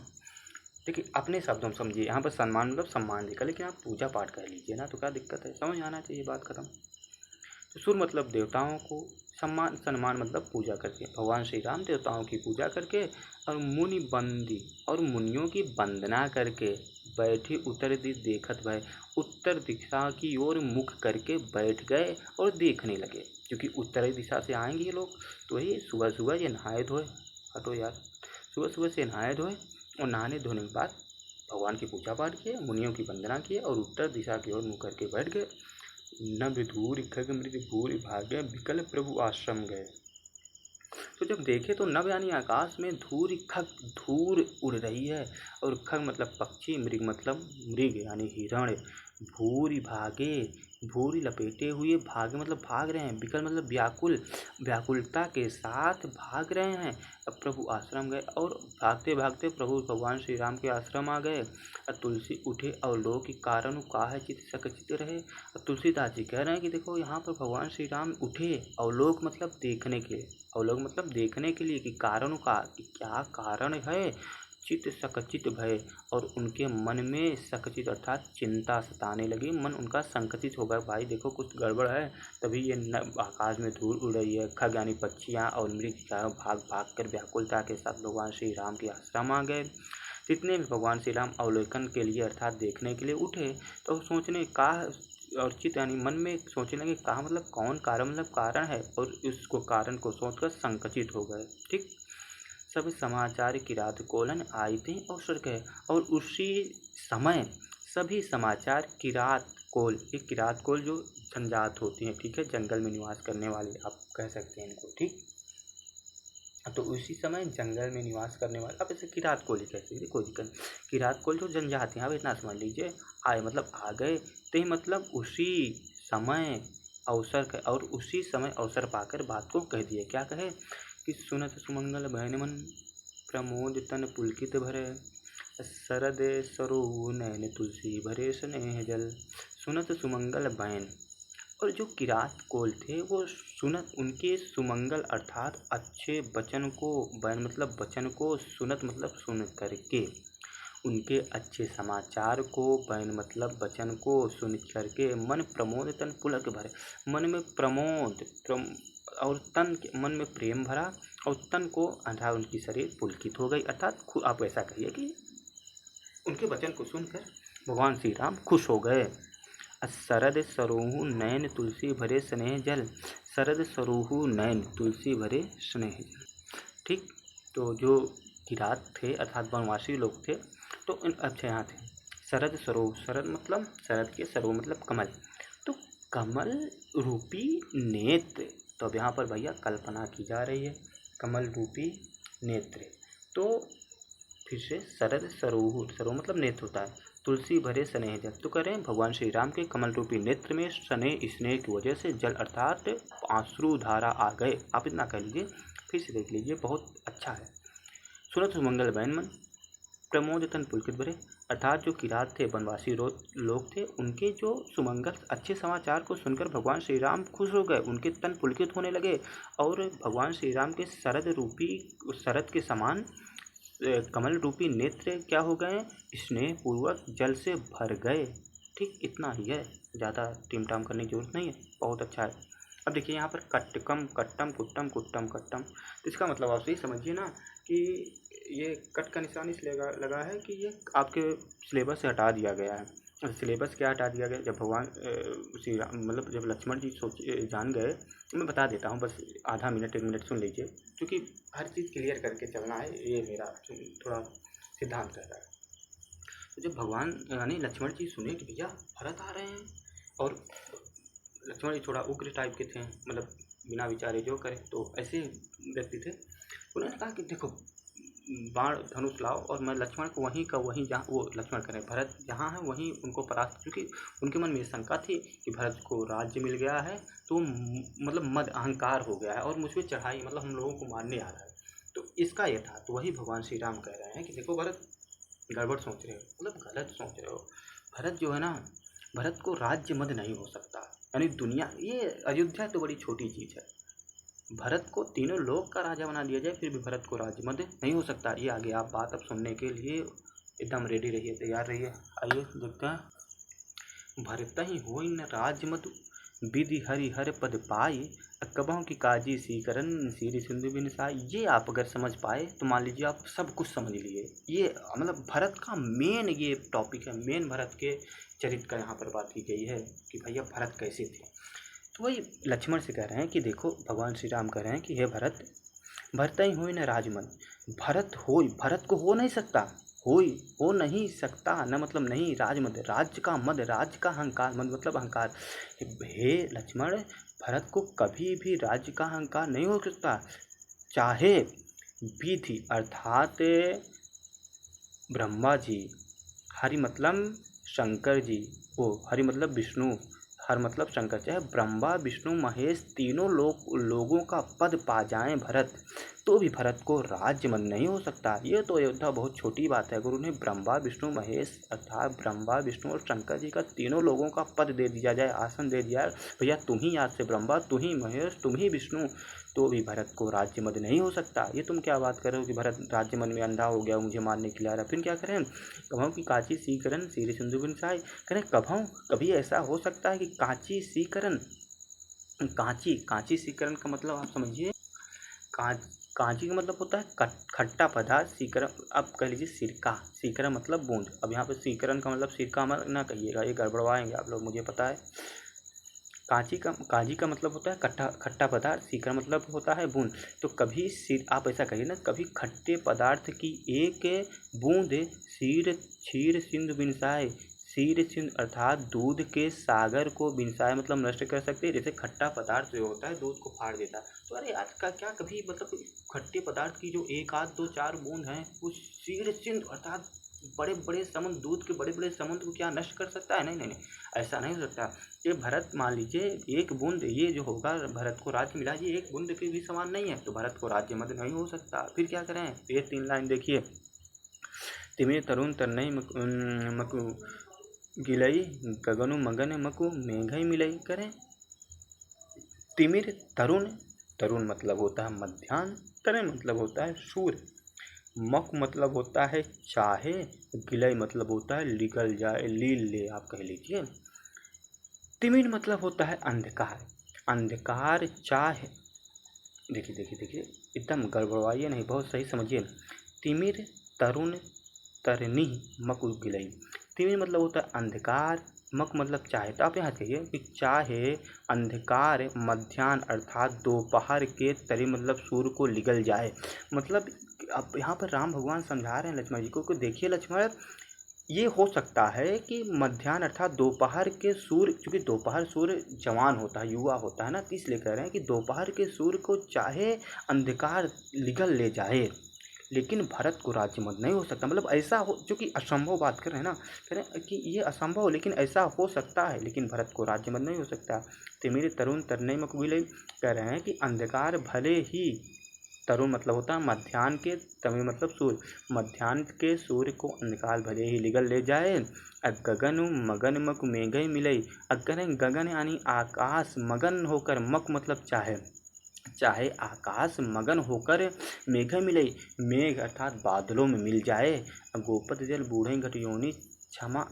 देखिए अपने शब्दों में समझिए, यहाँ पर सम्मान मतलब सम्मान देकर, लेकिन आप पूजा पाठ कर लीजिए ना, तो क्या दिक्कत है, समझ आना चाहिए, बात खत्म। तो सुर मतलब देवताओं को, सम्मान मतलब पूजा करके, भगवान श्री राम देवताओं की पूजा करके, और मुनि बंदी और मुनियों की वंदना करके बैठे, उत्तर दिश देखत भय, उत्तर दिशा की ओर मुख करके बैठ गए और देखने लगे, क्योंकि उत्तरी दिशा से आएंगे ये लोग। तो वही सुबह सुबह ये नहाए धोए, हटो यार, सुबह सुबह से नहाए धोए, और नहाने धोने के बाद भगवान की पूजा पाठ किए, मुनियों की वंदना किए, और उत्तर दिशा की ओर मुँह करके बैठ गए। नभ धूर खग मृग भूरि भागे, विकल प्रभु आश्रम गए। तो जब देखे तो नभ यानी आकाश में, धूर खग धूर उड़ रही है, और खग मतलब पक्षी, मृग मतलब मृग यानी हिरण, भूरि भागे, भूरि लपेटे हुए, भागे मतलब भाग रहे हैं, विकल मतलब व्याकुल, व्याकुलता के साथ भाग रहे हैं। अब प्रभु आश्रम गए और भागते भागते प्रभु भगवान श्री राम के आश्रम आ गए। और तुलसी उठे अवलोक कारण काहे चित सकचित रहे। और तुलसीदास जी कह रहे हैं कि देखो यहाँ पर भगवान श्री राम उठे, अवलोक मतलब देखने के लिए, अवलोक मतलब देखने के लिए कि कारण का, कि क्या कारण है। चित सकचित भय, और उनके मन में सकचित अर्थात चिंता सताने लगी, मन उनका संकुचित हो गया। भाई देखो कुछ गड़बड़ है, तभी ये आकाश में धूल उड़ रही है। खग यानी पक्षियाँ और मृग भाग भाग कर व्याकुलता के साथ भगवान श्री राम के आश्रम आ गए। जितने भी भगवान श्री राम अवलोकन के लिए अर्थात देखने के लिए उठे, तो सोचने का और चित यानी मन में सोचने लगे, कहा मतलब कौन कारण, मतलब कारण है, और उसको कारण को सोचकर संकुचित हो गए। ठीक, सब समाचार किरात कोलन आए थे अवसर कहे, और उसी समय सभी समाचार किरात कोल, ये किरात कोल जो जनजात होती हैं, ठीक है, जंगल में निवास करने वाले आप कह सकते हैं इनको। ठीक, तो उसी समय जंगल में निवास करने वाले, अब इसे किरात कोल ही कह सकते हैं, कोई दिक्कत नहीं। किरात कोल जो जनजाति हैं, अब इतना समझ लीजिए, आए मतलब आ गए, तो मतलब उसी समय अवसर, और उसी समय अवसर पाकर बात को कह दिए। क्या कहे कि सुनत सुमंगल बहन मन, प्रमोद तन पुलकित भरे, शरद सरोह नैन तुलसी भरे स्नेह जल। सुनत सुमंगल बहन, और जो किरात कोल थे वो सुनत, उनके सुमंगल अर्थात अच्छे वचन को, बयान मतलब वचन को, सुनत मतलब सुन करके, उनके अच्छे समाचार को, बयान मतलब वचन को सुन करके, मन प्रमोद तन पुलक भरे, मन में प्रमोद और तन के, मन में प्रेम भरा, और तन को अर्थात उनकी शरीर पुलकित हो गई। अर्थात आप ऐसा कहिए कि उनके वचन को सुनकर भगवान श्री राम खुश हो गए। शरद सरोह नैन तुलसी भरे स्नेह जल, शरद सरोह नैन तुलसी भरे स्नेह जल। ठीक, तो जो किरात थे अर्थात वनवासी लोग थे, तो इन अच्छा यहाँ थे शरद सरोह, शरद मतलब शरद के, सरोह मतलब कमल, तो कमल रूपी नेत्र। तो अब यहाँ पर भैया कल्पना की जा रही है, कमल रूपी नेत्र। तो फिर से शरद सरोह, सरोह मतलब नेत्र होता है, तुलसी भरे स्नेह जल, तो कह रहे हैं भगवान श्री राम के कमल रूपी नेत्र में स्नेह की वजह से जल अर्थात आंसू धारा आ गए। आप इतना कह लीजिए, फिर से देख लीजिए, बहुत अच्छा है। सुनत सुमंगल बहन मन, प्रमोद तन पुलकित भरे, अर्थात जो किरात थे, वनवासी लोग थे, उनके जो सुमंगल अच्छे समाचार को सुनकर भगवान श्री राम खुश हो गए, उनके तन पुलकित होने लगे, और भगवान श्री राम के शरद रूपी, शरद के समान कमल रूपी नेत्र क्या हो गए, स्नेह पूर्वक जल से भर गए। ठीक, इतना ही है, ज़्यादा टिम टाम करने की जरूरत नहीं है, बहुत अच्छा है। अब देखिए यहाँ पर कट्टकम कट्टम कुट्टम कुट्टम कट्टम, तो इसका मतलब आप सही समझिए ना कि ये कट का निशान इसलिए लगा है कि ये आपके सिलेबस से हटा दिया गया है। सिलेबस क्या हटा दिया गया, जब भगवान श्री राम मतलब जब लक्ष्मण जी जान गए, तो मैं बता देता हूँ, बस आधा मिनट 1 मिनट सुन लीजिए, क्योंकि हर चीज़ क्लियर करके चलना है, ये मेरा थोड़ा सिद्धांत रहता है। तो जब भगवान यानी लक्ष्मण जी सुने कि भैया भरत आ रहे हैं, और लक्ष्मण जी थोड़ा उग्र टाइप के थे, मतलब बिना विचारे जो करें, तो ऐसे व्यक्ति थे। उन्होंने कहा कि देखो बाण धनुष लाओ, और मैं लक्ष्मण को वहीं का वहीं, जहाँ वो लक्ष्मण करें, भरत जहाँ है वहीं उनको परास्त, क्योंकि उनके मन में शंका थी कि भरत को राज्य मिल गया है, तो मतलब मद अहंकार हो गया है, और मुझ पर चढ़ाई मतलब हम लोगों को मारने आ रहा है। तो इसका ये था, तो वही भगवान श्री राम कह रहे हैं कि देखो भरत गड़बड़ सोच रहे हो, मतलब गलत सोच रहे हो। भरत जो है ना, भरत को राज्य मद नहीं हो सकता, यानी दुनिया, ये अयोध्या तो बड़ी छोटी चीज़ है, भरत को तीनों लोक का राजा बना दिया जाए, फिर भी भरत को राज्य मद नहीं हो सकता। ये आगे आप बात अब सुनने के लिए एकदम रेडी रहिए, तैयार रहिए। आइए देखते हैं। भरत ही हो न राज्य मधु, विधि हरि हर पद पाई, कबहों की काजी सीकरन सीरी सिंधु बिन साई। ये आप अगर समझ पाए तो मान लीजिए आप सब कुछ समझ लिए। ये मतलब भरत का मेन ये टॉपिक है, मेन भरत के चरित्र का यहाँ पर बात की गई है कि भैया भरत कैसे थे। तो वही लक्ष्मण से कह रहे हैं कि देखो भगवान श्री राम कह रहे हैं कि हे भरत, भरत ही हो न राजमद, भरत को हो नहीं सकता, हो नहीं सकता न मतलब नहीं, राजमद राज्य का मद, राज्य का अहंकार, मद मतलब अहंकार। हे लक्ष्मण, भरत को कभी भी राज्य का अहंकार नहीं हो सकता, चाहे विधि अर्थात ब्रह्मा जी, हरि मतलब शंकर जी, वो हरि मतलब विष्णु, हर मतलब शंकर, चाहे ब्रह्मा विष्णु महेश तीनों लोगों का पद पा जाएं भरत, तो भी भरत को राज्य मद नहीं हो सकता। ये तो अयोध्या बहुत छोटी बात है। गुरु ने ब्रह्मा विष्णु महेश अर्थात ब्रह्मा विष्णु और शंकर जी का तीनों लोगों का पद दे दिया जाए, आसन दे दिया, भैया तुम ही आज से ब्रह्मा, तुम ही महेश, तुम ही विष्णु, तो भी भरत को राज्य मद नहीं हो सकता। ये तुम क्या बात कर रहे हो कि भरत राज्य मद में अंधा हो गया, मुझे मारने के लिए आ रहा। फिर क्या करें, कभों की काची सीकरन सिर सिंधु बिनसाय, करें कभों कभी ऐसा हो सकता है कि काची सीकरन, कांची सीकरण का मतलब आप समझिए, कांची का मतलब होता है खट्टा पदार्थ, सीकरण अब कह लीजिए सिरका, सीकरण मतलब बूंद। अब यहाँ पे सीकरण का मतलब सिरका मत ना कहिएगा, ये गड़बड़वाएंगे आप लोग, मुझे पता है। काजी का मतलब होता है खट्टा पदार्थ, सीकरण मतलब होता है बूंद। तो कभी सिर आप ऐसा कहिए ना, कभी खट्टे पदार्थ की एक बूंद क्षीर सिंधु बिनसाए, क्षीर सिंधु अर्थात दूध के सागर को बिनसाए मतलब नष्ट कर सकते हैं। जैसे खट्टा पदार्थ जो होता है दूध को फाड़ देता है, तो अरे आज का क्या कभी मतलब खट्टे पदार्थ की जो एक आध दो चार बूंद हैं उस क्षीर सिंधु अर्थात बड़े बड़े समुद्र, दूध के बड़े बड़े समुद्र को क्या नष्ट कर सकता है? नहीं नहीं नहीं, ऐसा नहीं हो सकता। ये भरत मान लीजिए एक बूंद, ये जो होगा भरत को राज्य मिला, ये एक बूंद के भी समान नहीं है, तो भरत को राज्य मद नहीं हो सकता। फिर क्या करें, ये 3 लाइन देखिए, तिमिर तरुण तरनई मकु गिलई, गगनु मगन मकु मेघई मिलई। करें तिमिर तरुण, तरुण मतलब होता है मध्याह्न, तरन मतलब होता है सूर्य, मक मतलब होता है चाहे, गिलय मतलब होता है निकल जाए, लील ले आप कह लीजिए। तिमिर मतलब होता है अंधकार, अंधकार चाहे, देखिए देखिए देखिए एकदम गड़बड़वाइए नहीं, बहुत सही समझिए। तिमिर तरुण तरनी मक गिलई, तिमिर मतलब होता है अंधकार, मक मतलब चाहे। तो आप यहाँ कहिए कि चाहे अंधकार मध्याह्न अर्थात दोपहर के तरी मतलब सूर्य को निगल जाए। मतलब अब यहाँ पर राम भगवान समझा रहे हैं लक्ष्मण जी को, देखिए लक्ष्मण, ये हो सकता है कि मध्याह्न अर्थात दोपहर के सूर्य, क्योंकि दोपहर सूर्य जवान होता है, युवा होता है ना, तो इसलिए कह रहे हैं कि दोपहर के सूर्य को चाहे अंधकार निगल ले जाए, लेकिन भरत को राज्य मद नहीं हो सकता। मतलब ऐसा हो, जो कि असंभव बात कर रहे हैं ना, कह रहे हैं कि ये असंभव हो, लेकिन ऐसा हो सकता है, लेकिन भरत को राज्य मद नहीं हो सकता। तिमिर तरुण तरनई मकुबिलई, कह रहे हैं कि अंधकार भले ही, तरुण मतलब होता है मध्याह्न के, तमिल मतलब सूर्य, मध्याह्न के सूर्य को अंधकार भले ही निगल ले जाए। गगन मगन मक मेघई मिलई, अगर गगन यानी आकाश मगन होकर, मक मतलब चाहे, चाहे आकाश मगन होकर मेघ मिलई, मेघ अर्थात बादलों में मिल जाए। गोपद जल बूढ़े घटियोनी क्षमा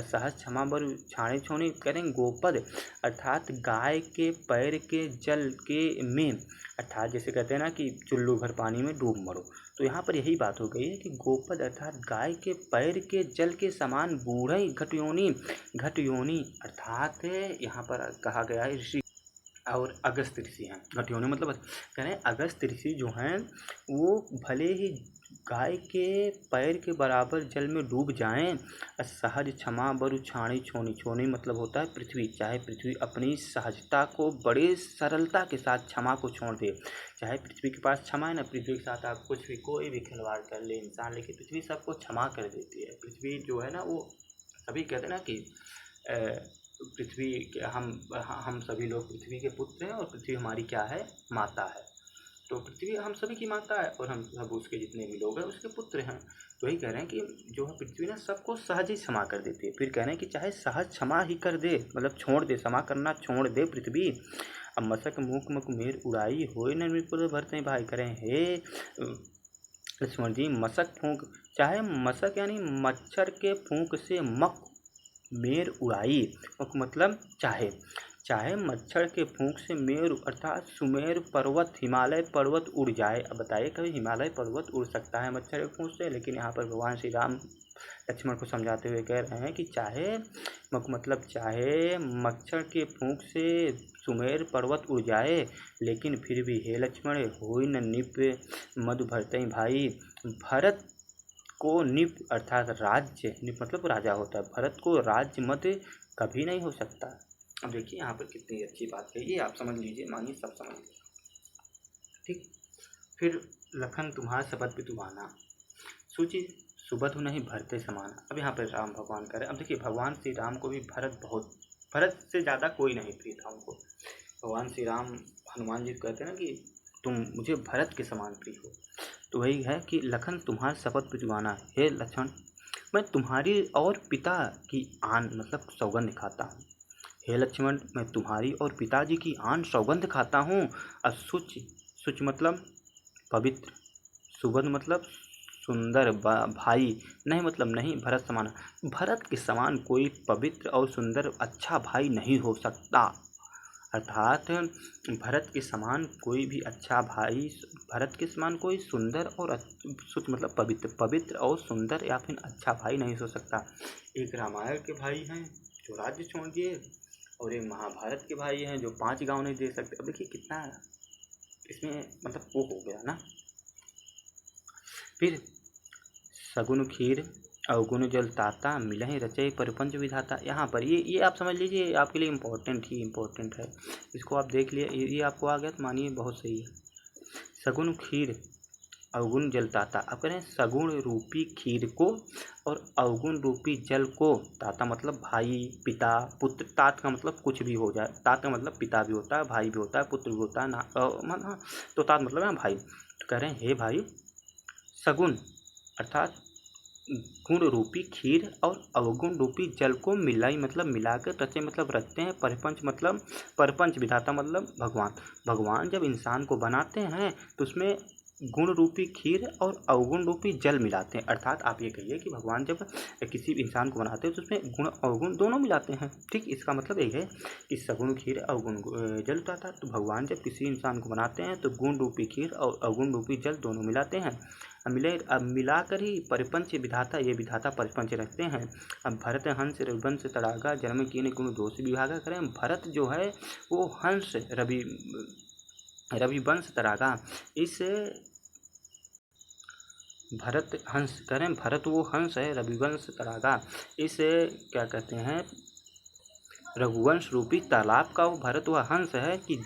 सहज क्षमा बर छाणे छोनी, करें गोपद अर्थात गाय के पैर के जल के में, अर्थात जैसे कहते हैं ना कि चुल्लू भर पानी में डूब मरो, तो यहाँ पर यही बात हो गई है कि गोपद अर्थात गाय के पैर के जल के समान बूढ़े घटयोनी, घटयोनी अर्थात यहाँ पर कहा गया है ऋषि और अगस्त ऋषि हैं। घटयोनी मतलब कह रहे हैं अगस्त ऋषि जो हैं वो भले ही गाय के पैर के बराबर जल में डूब जाएं, सहज क्षमा बरु छाणी छोनी, छोनी मतलब होता है पृथ्वी, चाहे पृथ्वी अपनी सहजता को बड़े सरलता के साथ क्षमा को छोड़ दे, चाहे पृथ्वी के पास क्षमा है ना, पृथ्वी के साथ आप कुछ भी कोई भी खिलवाड़ कर ले इंसान, लेकिन पृथ्वी सबको क्षमा कर देती है। पृथ्वी जो है ना वो सभी कहते हैं ना कि पृथ्वी हम सभी लोग पृथ्वी के पुत्र हैं और पृथ्वी हमारी क्या है, माता है। तो पृथ्वी हम सभी की माता है और हम सब उसके जितने भी लोग हैं उसके पुत्र हैं। तो यही कह रहे हैं कि जो है पृथ्वी ना सबको सहज ही क्षमा कर देती है। फिर कह रहे हैं कि चाहे सहज क्षमा ही कर दे, मतलब छोड़ दे, क्षमा करना छोड़ दे पृथ्वी। अब मशक मुख मक मेर उड़ाई होए न नृपुर भरते भाई, करें हे लक्ष्मण जी मशक फूंक, चाहे मशक यानी मच्छर के फूंक से मक मेर उड़ाई, मक मतलब चाहे, चाहे मच्छर के फूंक से मेरु अर्थात सुमेर पर्वत, हिमालय पर्वत उड़ जाए। अब बताइए कभी हिमालय पर्वत उड़ सकता है मच्छर के फूंक से? लेकिन यहाँ पर भगवान श्री राम लक्ष्मण को समझाते हुए कह रहे हैं कि चाहे मक मतलब चाहे मच्छर के फूंक से सुमेर पर्वत उड़ जाए, लेकिन फिर भी हे लक्ष्मण होई न निप मधु भरते भाई, भरत को निप अर्थात राज्य, निप मतलब राजा होता है, भरत को राज्य मत कभी नहीं हो सकता। अब देखिए यहाँ पर कितनी अच्छी बात है, ये आप समझ लीजिए, मानिए सब समझ लीजिए, ठीक। फिर लखन तुम्हारा शपथ पे तुम्हारा सुबधु नहीं भरते समान। अब यहाँ पर राम भगवान कह रहे हैं। अब देखिए भगवान श्री राम को भी भरत से ज़्यादा कोई नहीं प्रिय था उनको। भगवान श्री राम हनुमान जी कहते हैं ना कि तुम मुझे भरत के समान प्रिय हो। तो वही है कि लखन तुम्हारा शपथ पिछवाना, हे लक्ष्मण मैं तुम्हारी और पिता की आन मतलब सौगंध खाता हूँ। हे लक्ष्मण मैं तुम्हारी और पिताजी की आन सौगंध खाता हूँ। शुच मतलब पवित्र, सुबध मतलब सुंदर, भाई नहीं मतलब नहीं, भरत समान, भरत के समान कोई पवित्र और सुंदर अच्छा भाई नहीं हो सकता। अर्थात भरत के समान कोई भी अच्छा भाई, भरत के समान कोई सुंदर और शुच मतलब पवित्र और सुंदर या फिर अच्छा भाई नहीं हो सकता। एक रामायण के भाई हैं जो राज्य छोड़ दिए, और एक महाभारत के भाई हैं जो 5 गांव नहीं दे सकते। अब देखिए कितना इसमें मतलब वो हो गया ना। फिर सगुन खीर अवगुण जल ताता, मिलहि रचय परपंच विधाता। यहाँ पर ये आप समझ लीजिए, आपके लिए इम्पोर्टेंट है। इसको आप देख लिए, ये आपको आ गया तो मानिए बहुत सही है। सगुन खीर अवगुण जल ताता। अब कह रहे हैं सगुण रूपी खीर को और अवगुण रूपी जल को, ताता मतलब भाई, पिता, पुत्र। तात का मतलब कुछ भी हो जाए, तात का मतलब पिता भी होता है, भाई भी होता है, पुत्र भी होता है ना, तो तात मतलब है भाई। तो कह रहे हैं हे भाई, सगुण अर्थात गुण रूपी खीर और अवगुण रूपी जल को मिलाई मतलब मिलाकर, रचे मतलब रचते हैं, परपंच मतलब परपंच विधाता मतलब भगवान जब इंसान को बनाते हैं तो उसमें गुण रूपी खीर और अवगुण रूपी जल मिलाते हैं। अर्थात आप ये कहिए कि भगवान जब किसी इंसान को बनाते हैं तो उसमें गुण अवगुण दोनों मिलाते हैं। ठीक, इसका मतलब यही है कि सगुण खीर अवगुण जल होता है। तो भगवान जब किसी इंसान को बनाते हैं तो गुण रूपी खीर और अवगुण रूपी जल दोनों मिलाते हैं। अब मिलाकर ही परिपंच विधाता, ये विधाता परिपंच रखते हैं। अब भरत हंस रविवंश तड़ागा, जन्म कीन गुण दोष विभागा। करें भरत जो है वो हंस रविवंश तड़ागा, इस भरत हंस करें, भरत वो हंस है, रविवंश तड़ागा, इस क्या कहते हैं रघुवंश रूपी तालाब का वो भरत वह हंस है कि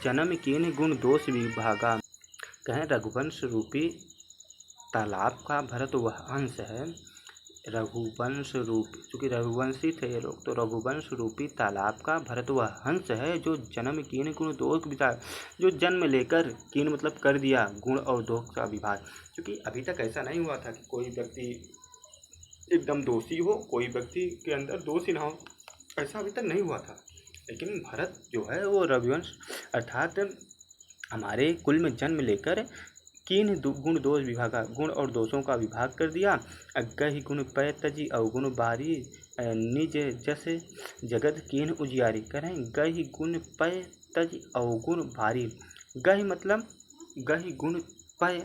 जन्म कीन गुण दोष विभागा। कहें रघुवंश रूपी तालाब का भरत वह अंश है, रघुवंश रूपी, चूँकि रघुवंशी थे ये लोग, तो रघुवंश रूपी तालाब का भरत वह हंस है जो जन्म कीन गुण दोष विभाग, जो जन्म लेकर कीन मतलब कर दिया गुण और दोष का विभाग। क्योंकि अभी तक ऐसा नहीं हुआ था कि कोई व्यक्ति एकदम दोषी हो, कोई व्यक्ति के अंदर दोष ही ना हो, ऐसा अभी तक नहीं हुआ था। लेकिन भरत जो है वो रघुवंश अर्थात हमारे कुल में जन्म लेकर कीन गुण दोष विभागा, गुण और दोषों का विभाग कर दिया। गहि गुण पय तजी अवगुण बारी, निज जस जगत कीन उजियारी। करें गहि गुण पय तज अवगुण बारी। गहि मतलब गहि गुण पय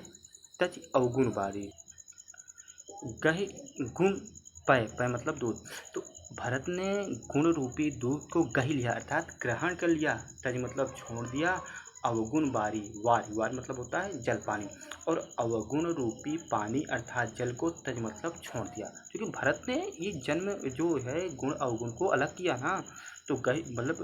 तज अवगुण बारी। गहि गुण पय मतलब दूध। तो भरत ने गुण रूपी दूध को गहि लिया अर्थात ग्रहण कर लिया, तज मतलब छोड़ दिया, अवगुण बारी, वार मतलब होता है जल पानी, और अवगुण रूपी पानी अर्थात जल को तज मतलब छोड़ दिया। क्योंकि भरत ने ये जन्म जो है गुण अवगुण को अलग किया ना, तो गहि मतलब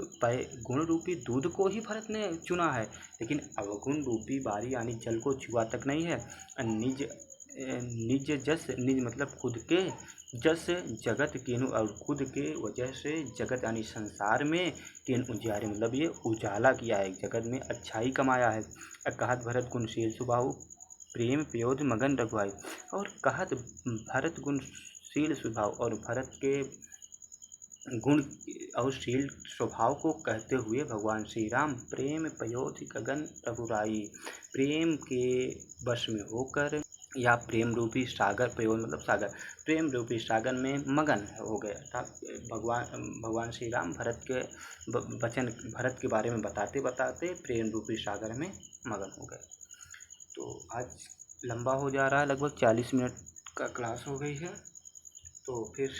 गुण रूपी दूध को ही भरत ने चुना है, लेकिन अवगुण रूपी बारी यानी जल को छुआ तक नहीं है। निज जस, निज मतलब खुद के, जस जगत केनु और खुद के वजह से जगत यानी संसार में केन उजियारे मतलब ये उजाला किया है, जगत में अच्छाई कमाया है। कहत भरत गुणशील स्वभाव, प्रेम प्योध मगन रघुआई। और कहत भरत गुणशील स्वभाव, और भरत के गुण और शील स्वभाव को कहते हुए भगवान श्री राम प्रेम पयोधि गगन रघुराई, प्रेम के वश में होकर या प्रेम रूपी सागर, पयोध मतलब सागर, प्रेम रूपी सागर में मगन हो गए। अर्थात भगवान श्री राम भरत के वचन, भरत के बारे में बताते बताते प्रेम रूपी सागर में मगन हो गए। तो आज लंबा हो जा रहा है, लगभग 40 मिनट का क्लास हो गई है। तो फिर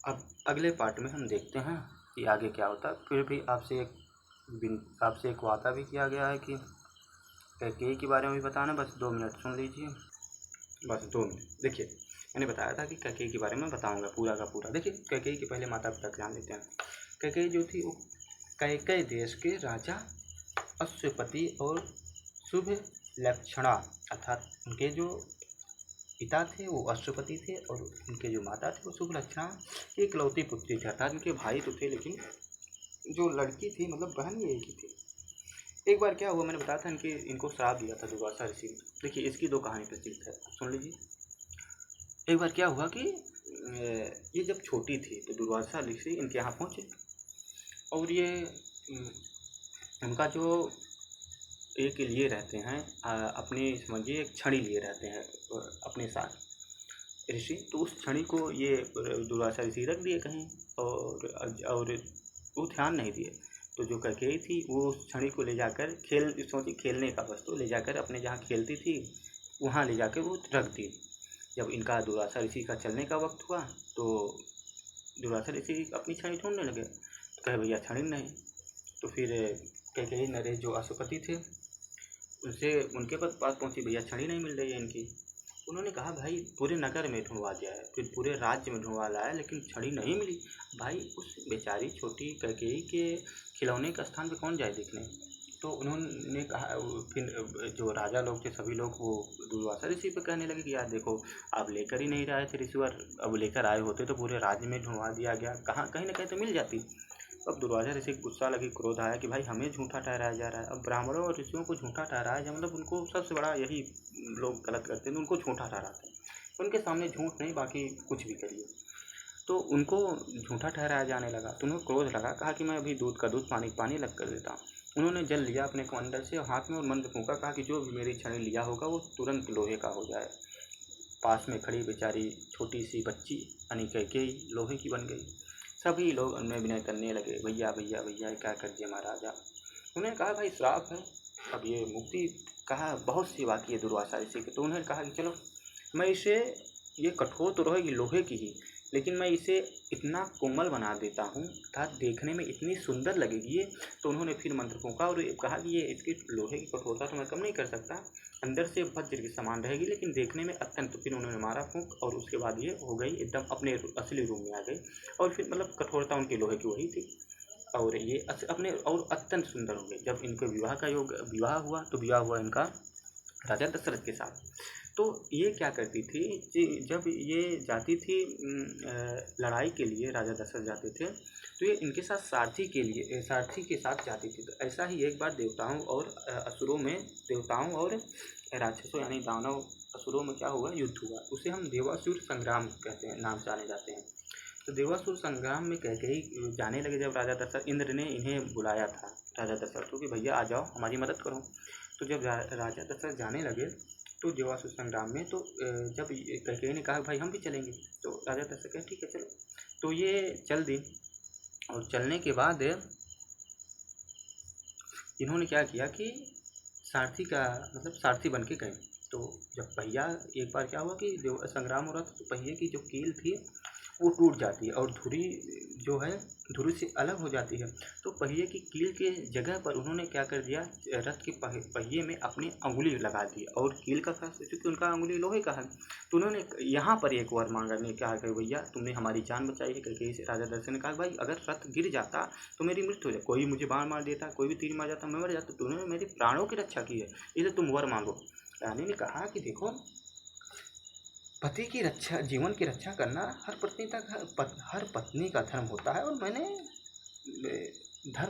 अब अगले पार्ट में हम देखते हैं कि आगे क्या होता है। फिर भी आपसे एक वादा भी किया गया है कि कैकेयी के बारे में भी बताना, बस 2 मिनट सुन लीजिए, बस 2 मिनट। देखिए मैंने बताया था कि कैकेयी के बारे में बताऊंगा पूरा का पूरा। देखिए कैकेयी के पहले माता पिता का जान लेते हैं। कैकेयी जो थी वो कैकेय देश के राजा अश्वपति और शुभ लक्षणा अर्थात उनके जो पिता थे वो अश्वपति थे और उनके जो माता थे वो सुलक्षणा की इकलौती पुत्री थी। अर्थात उनके भाई तो थे लेकिन जो लड़की थी मतलब बहन ये एक ही थी। एक बार क्या हुआ, मैंने बताया था इनको श्राप दिया था दुर्वासा ऋषि ने। देखिए इसकी दो कहानी प्रचलित है, सुन लीजिए। एक बार क्या हुआ कि ये जब छोटी थी तो दुर्वासा ऋषि इनके यहाँ पहुँचे और ये उनका जो एक लिए रहते हैं अपने समझिए एक छड़ी लिए रहते हैं अपने साथ ऋषि। तो उस छड़ी को ये दुर्वासा ऋषि रख दिए कहीं और वो ध्यान नहीं दिए। तो जो कैकेयी थी वो उस छड़ी को ले जाकर सोचिए खेलने का वस्तु ले जाकर अपने जहाँ खेलती थी वहाँ ले जाकर वो रख दी। जब इनका दुर्वासा ऋषि का चलने का वक्त हुआ तो दुर्वासा ऋषि अपनी छड़ी ढूंढने लगे। तो कहे भैया छड़ी नहीं। तो फिर कैकेयी नरेश जो अश्वपति थे उनके पास पहुँची, भैया छड़ी नहीं मिल रही है इनकी। उन्होंने कहा भाई पूरे नगर में ढूंढवा दिया है, फिर पूरे राज्य में ढूंढवा लाया लेकिन छड़ी नहीं मिली। भाई उस बेचारी छोटी कैकेयी के खिलौने के स्थान पे कौन जाए देखने। तो उन्होंने कहा, फिर जो राजा लोग थे सभी लोग वो दुर्वासा ऋषि पे कहने लगे कि यार देखो आप लेकर ही नहीं रहे थे ऋषिवर, अब लेकर आए होते तो पूरे राज्य में ढूंढवा दिया गया, कहाँ कहीं ना कहीं तो मिल जाती। अब दुर्वासा ऋषि को गुस्सा लगी, क्रोध आया कि भाई हमें झूठा ठहराया जा रहा है। अब ब्राह्मणों और ऋषियों को झूठा ठहराया जाए मतलब उनको सबसे बड़ा यही लोग गलत करते हैं, उनको झूठा ठहराते हैं। उनके सामने झूठ नहीं बाकी कुछ भी करिए। तो उनको झूठा ठहराया जाने लगा तो उन्हें क्रोध लगा, कहा कि मैं अभी दूध का दूध पानी का पानी अलग कर देता हूँ। उन्होंने जल लिया अपने कमंडल से और हाथ में और मंत्र फूंका, कहा कि जो भी मेरी छड़ी लिया होगा वो तुरंत लोहे का हो जाए। पास में खड़ी बेचारी छोटी सी बच्ची यानी कैकेयी लोहे की बन गई। सभी लोग उनमें विनय करने लगे, भैया भैया भैया क्या कर दिया महाराजा। उन्होंने कहा भाई श्राप है, अब ये मुक्ति कहा बहुत सी बाकी है दुर्वासा ऋषि की। तो उन्होंने कहा कि चलो मैं इसे, ये कठोर तो रहेगी लोहे की ही लेकिन मैं इसे इतना कोमल बना देता हूँ अर्थात देखने में इतनी सुंदर लगेगी ये। तो उन्होंने फिर मंत्र फूंका और कहा कि ये इसकी लोहे की कठोरता तो मैं कम नहीं कर सकता, अंदर से वज्र के समान रहेगी लेकिन देखने में अत्यंत। तो फिर उन्होंने मारा फूंक और उसके बाद ये हो गई एकदम अपने असली रूप में आ गई और फिर मतलब कठोरता उनकी लोहे की वही थी और ये अपने और अत्यंत सुंदर हो गई। जब इनके विवाह हुआ तो विवाह हुआ इनका राजा दशरथ के साथ। तो ये क्या करती थी कि जब ये जाती थी लड़ाई के लिए, राजा दशरथ जाते थे तो ये इनके साथ सारथी के साथ जाती थी। तो ऐसा ही एक बार देवताओं और राक्षसों यानी दानव असुरों में क्या हुआ, युद्ध हुआ। उसे हम देवासुर संग्राम कहते हैं, नाम जाने जाते हैं। तो देवासुर संग्राम में कैकेयी जाने लगे जब राजा दशरथ, इंद्र ने इन्हें बुलाया था राजा दशरथ को कि भैया आ जाओ हमारी मदद करो। तो जब राजा दशरथ जाने लगे तो देवासुर संग्राम में तो जब कैकेयी ने कहा भाई हम भी चलेंगे तो राजा दशरथ कहे ठीक है चलो। तो ये चल दी और चलने के बाद इन्होंने क्या किया कि सारथी बन के गए। तो जब पहिया, एक बार क्या हुआ कि संग्राम हो रहा था तो पहिए की जो कील थी वो टूट जाती है और धुरी जो है धुरी से अलग हो जाती है। तो पहिए की कील के जगह पर उन्होंने क्या कर दिया, रथ के पहिए में अपनी अंगुली लगा दी और कील का खास क्योंकि उनका अंगुली लोहे का है। तो उन्होंने यहाँ पर एक वर मांगा, ने कहा कि भैया तुमने हमारी जान बचाई है। कैकेयी से राजा दशरथ ने कहा भाई अगर रथ गिर जाता तो मेरी मृत्यु हो जाए, कोई मुझे बाण मार देता, कोई भी तीर मार जाता, मैं मर जाता, तुमने मेरे प्राणों की रक्षा की है, इसे तुम वर मांगो। रानी ने कहा कि देखो पति की रक्षा, जीवन की रक्षा करना हर पत्नी का धर्म होता है और मैंने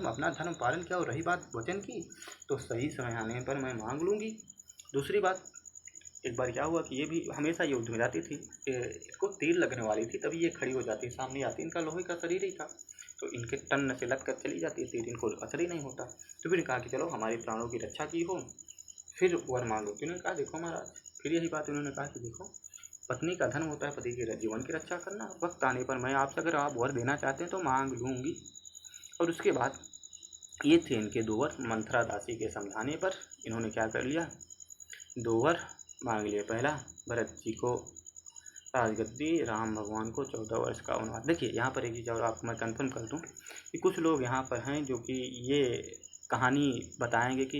अपना धर्म पालन किया। और रही बात वचन की तो सही समय आने पर मैं मांग लूँगी। दूसरी बात, एक बार क्या हुआ कि ये भी हमेशा युद्ध में जाती थी, इसको तीर लगने वाली थी तभी ये खड़ी हो जाती, सामने आती, इनका लोहे का शरीर ही था तो इनके तन से लग कर चली जाती है तीर, इनको असर ही नहीं होता। तो फिर कहा कि चलो हमारे प्राणों की रक्षा की हो फिर वर मांगो। तो उन्होंने कहा देखो महाराज, फिर यही बात उन्होंने कहा कि देखो पत्नी का धर्म होता है पति के जीवन की रक्षा करना, वक्त आने पर मैं आपसे अगर आप वर देना चाहते हैं तो मांग लूँगी। और उसके बाद ये थे इनके 2 वर। मंथरा दासी के समझाने पर इन्होंने क्या कर लिया, 2 वर मांग लिए। पहला, भरत जी को राजगद्दी, राम भगवान को 14 वर्ष का वनवास। देखिए यहाँ पर एक चीज़ और आपको मैं कन्फर्म कर दूँ कि कुछ लोग यहाँ पर हैं जो कि ये कहानी बताएंगे कि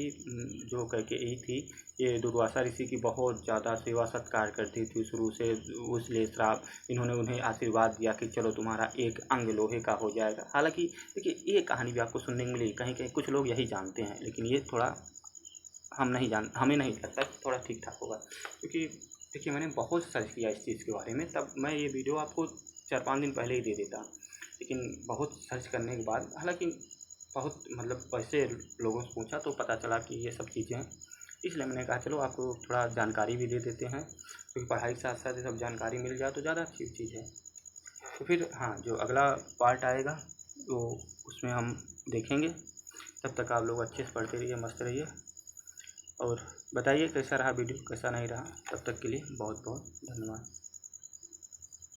जो कैकेयी थी ये दुर्वासा ऋषि की बहुत ज़्यादा सेवा सत्कार करती थी शुरू से, इसलिए श्राप इन्होंने उन्हें आशीर्वाद दिया कि चलो तुम्हारा एक अंग लोहे का हो जाएगा। हालांकि देखिए ये कहानी भी आपको सुनने को मिली, कहीं कहीं कुछ लोग यही जानते हैं लेकिन ये थोड़ा हमें नहीं लगता कि थोड़ा ठीक ठाक होगा, क्योंकि देखिए मैंने बहुत सर्च किया इस चीज़ के बारे में, तब मैं ये वीडियो आपको 4-5 दिन पहले ही दे देता, लेकिन बहुत सर्च करने के बाद, हालांकि बहुत मतलब वैसे लोगों से पूछा तो पता चला कि ये सब चीज़ें हैं, इसलिए मैंने कहा चलो आपको थोड़ा जानकारी भी दे देते हैं, क्योंकि पढ़ाई के साथ साथ ये सब जानकारी मिल जाए तो ज़्यादा अच्छी चीज़ है। तो फिर हाँ, जो अगला पार्ट आएगा तो उसमें हम देखेंगे। तब तक आप लोग अच्छे से पढ़ते रहिए, मस्त रहिए, और बताइए कैसा रहा वीडियो, कैसा नहीं रहा। तब तक के लिए बहुत बहुत धन्यवाद।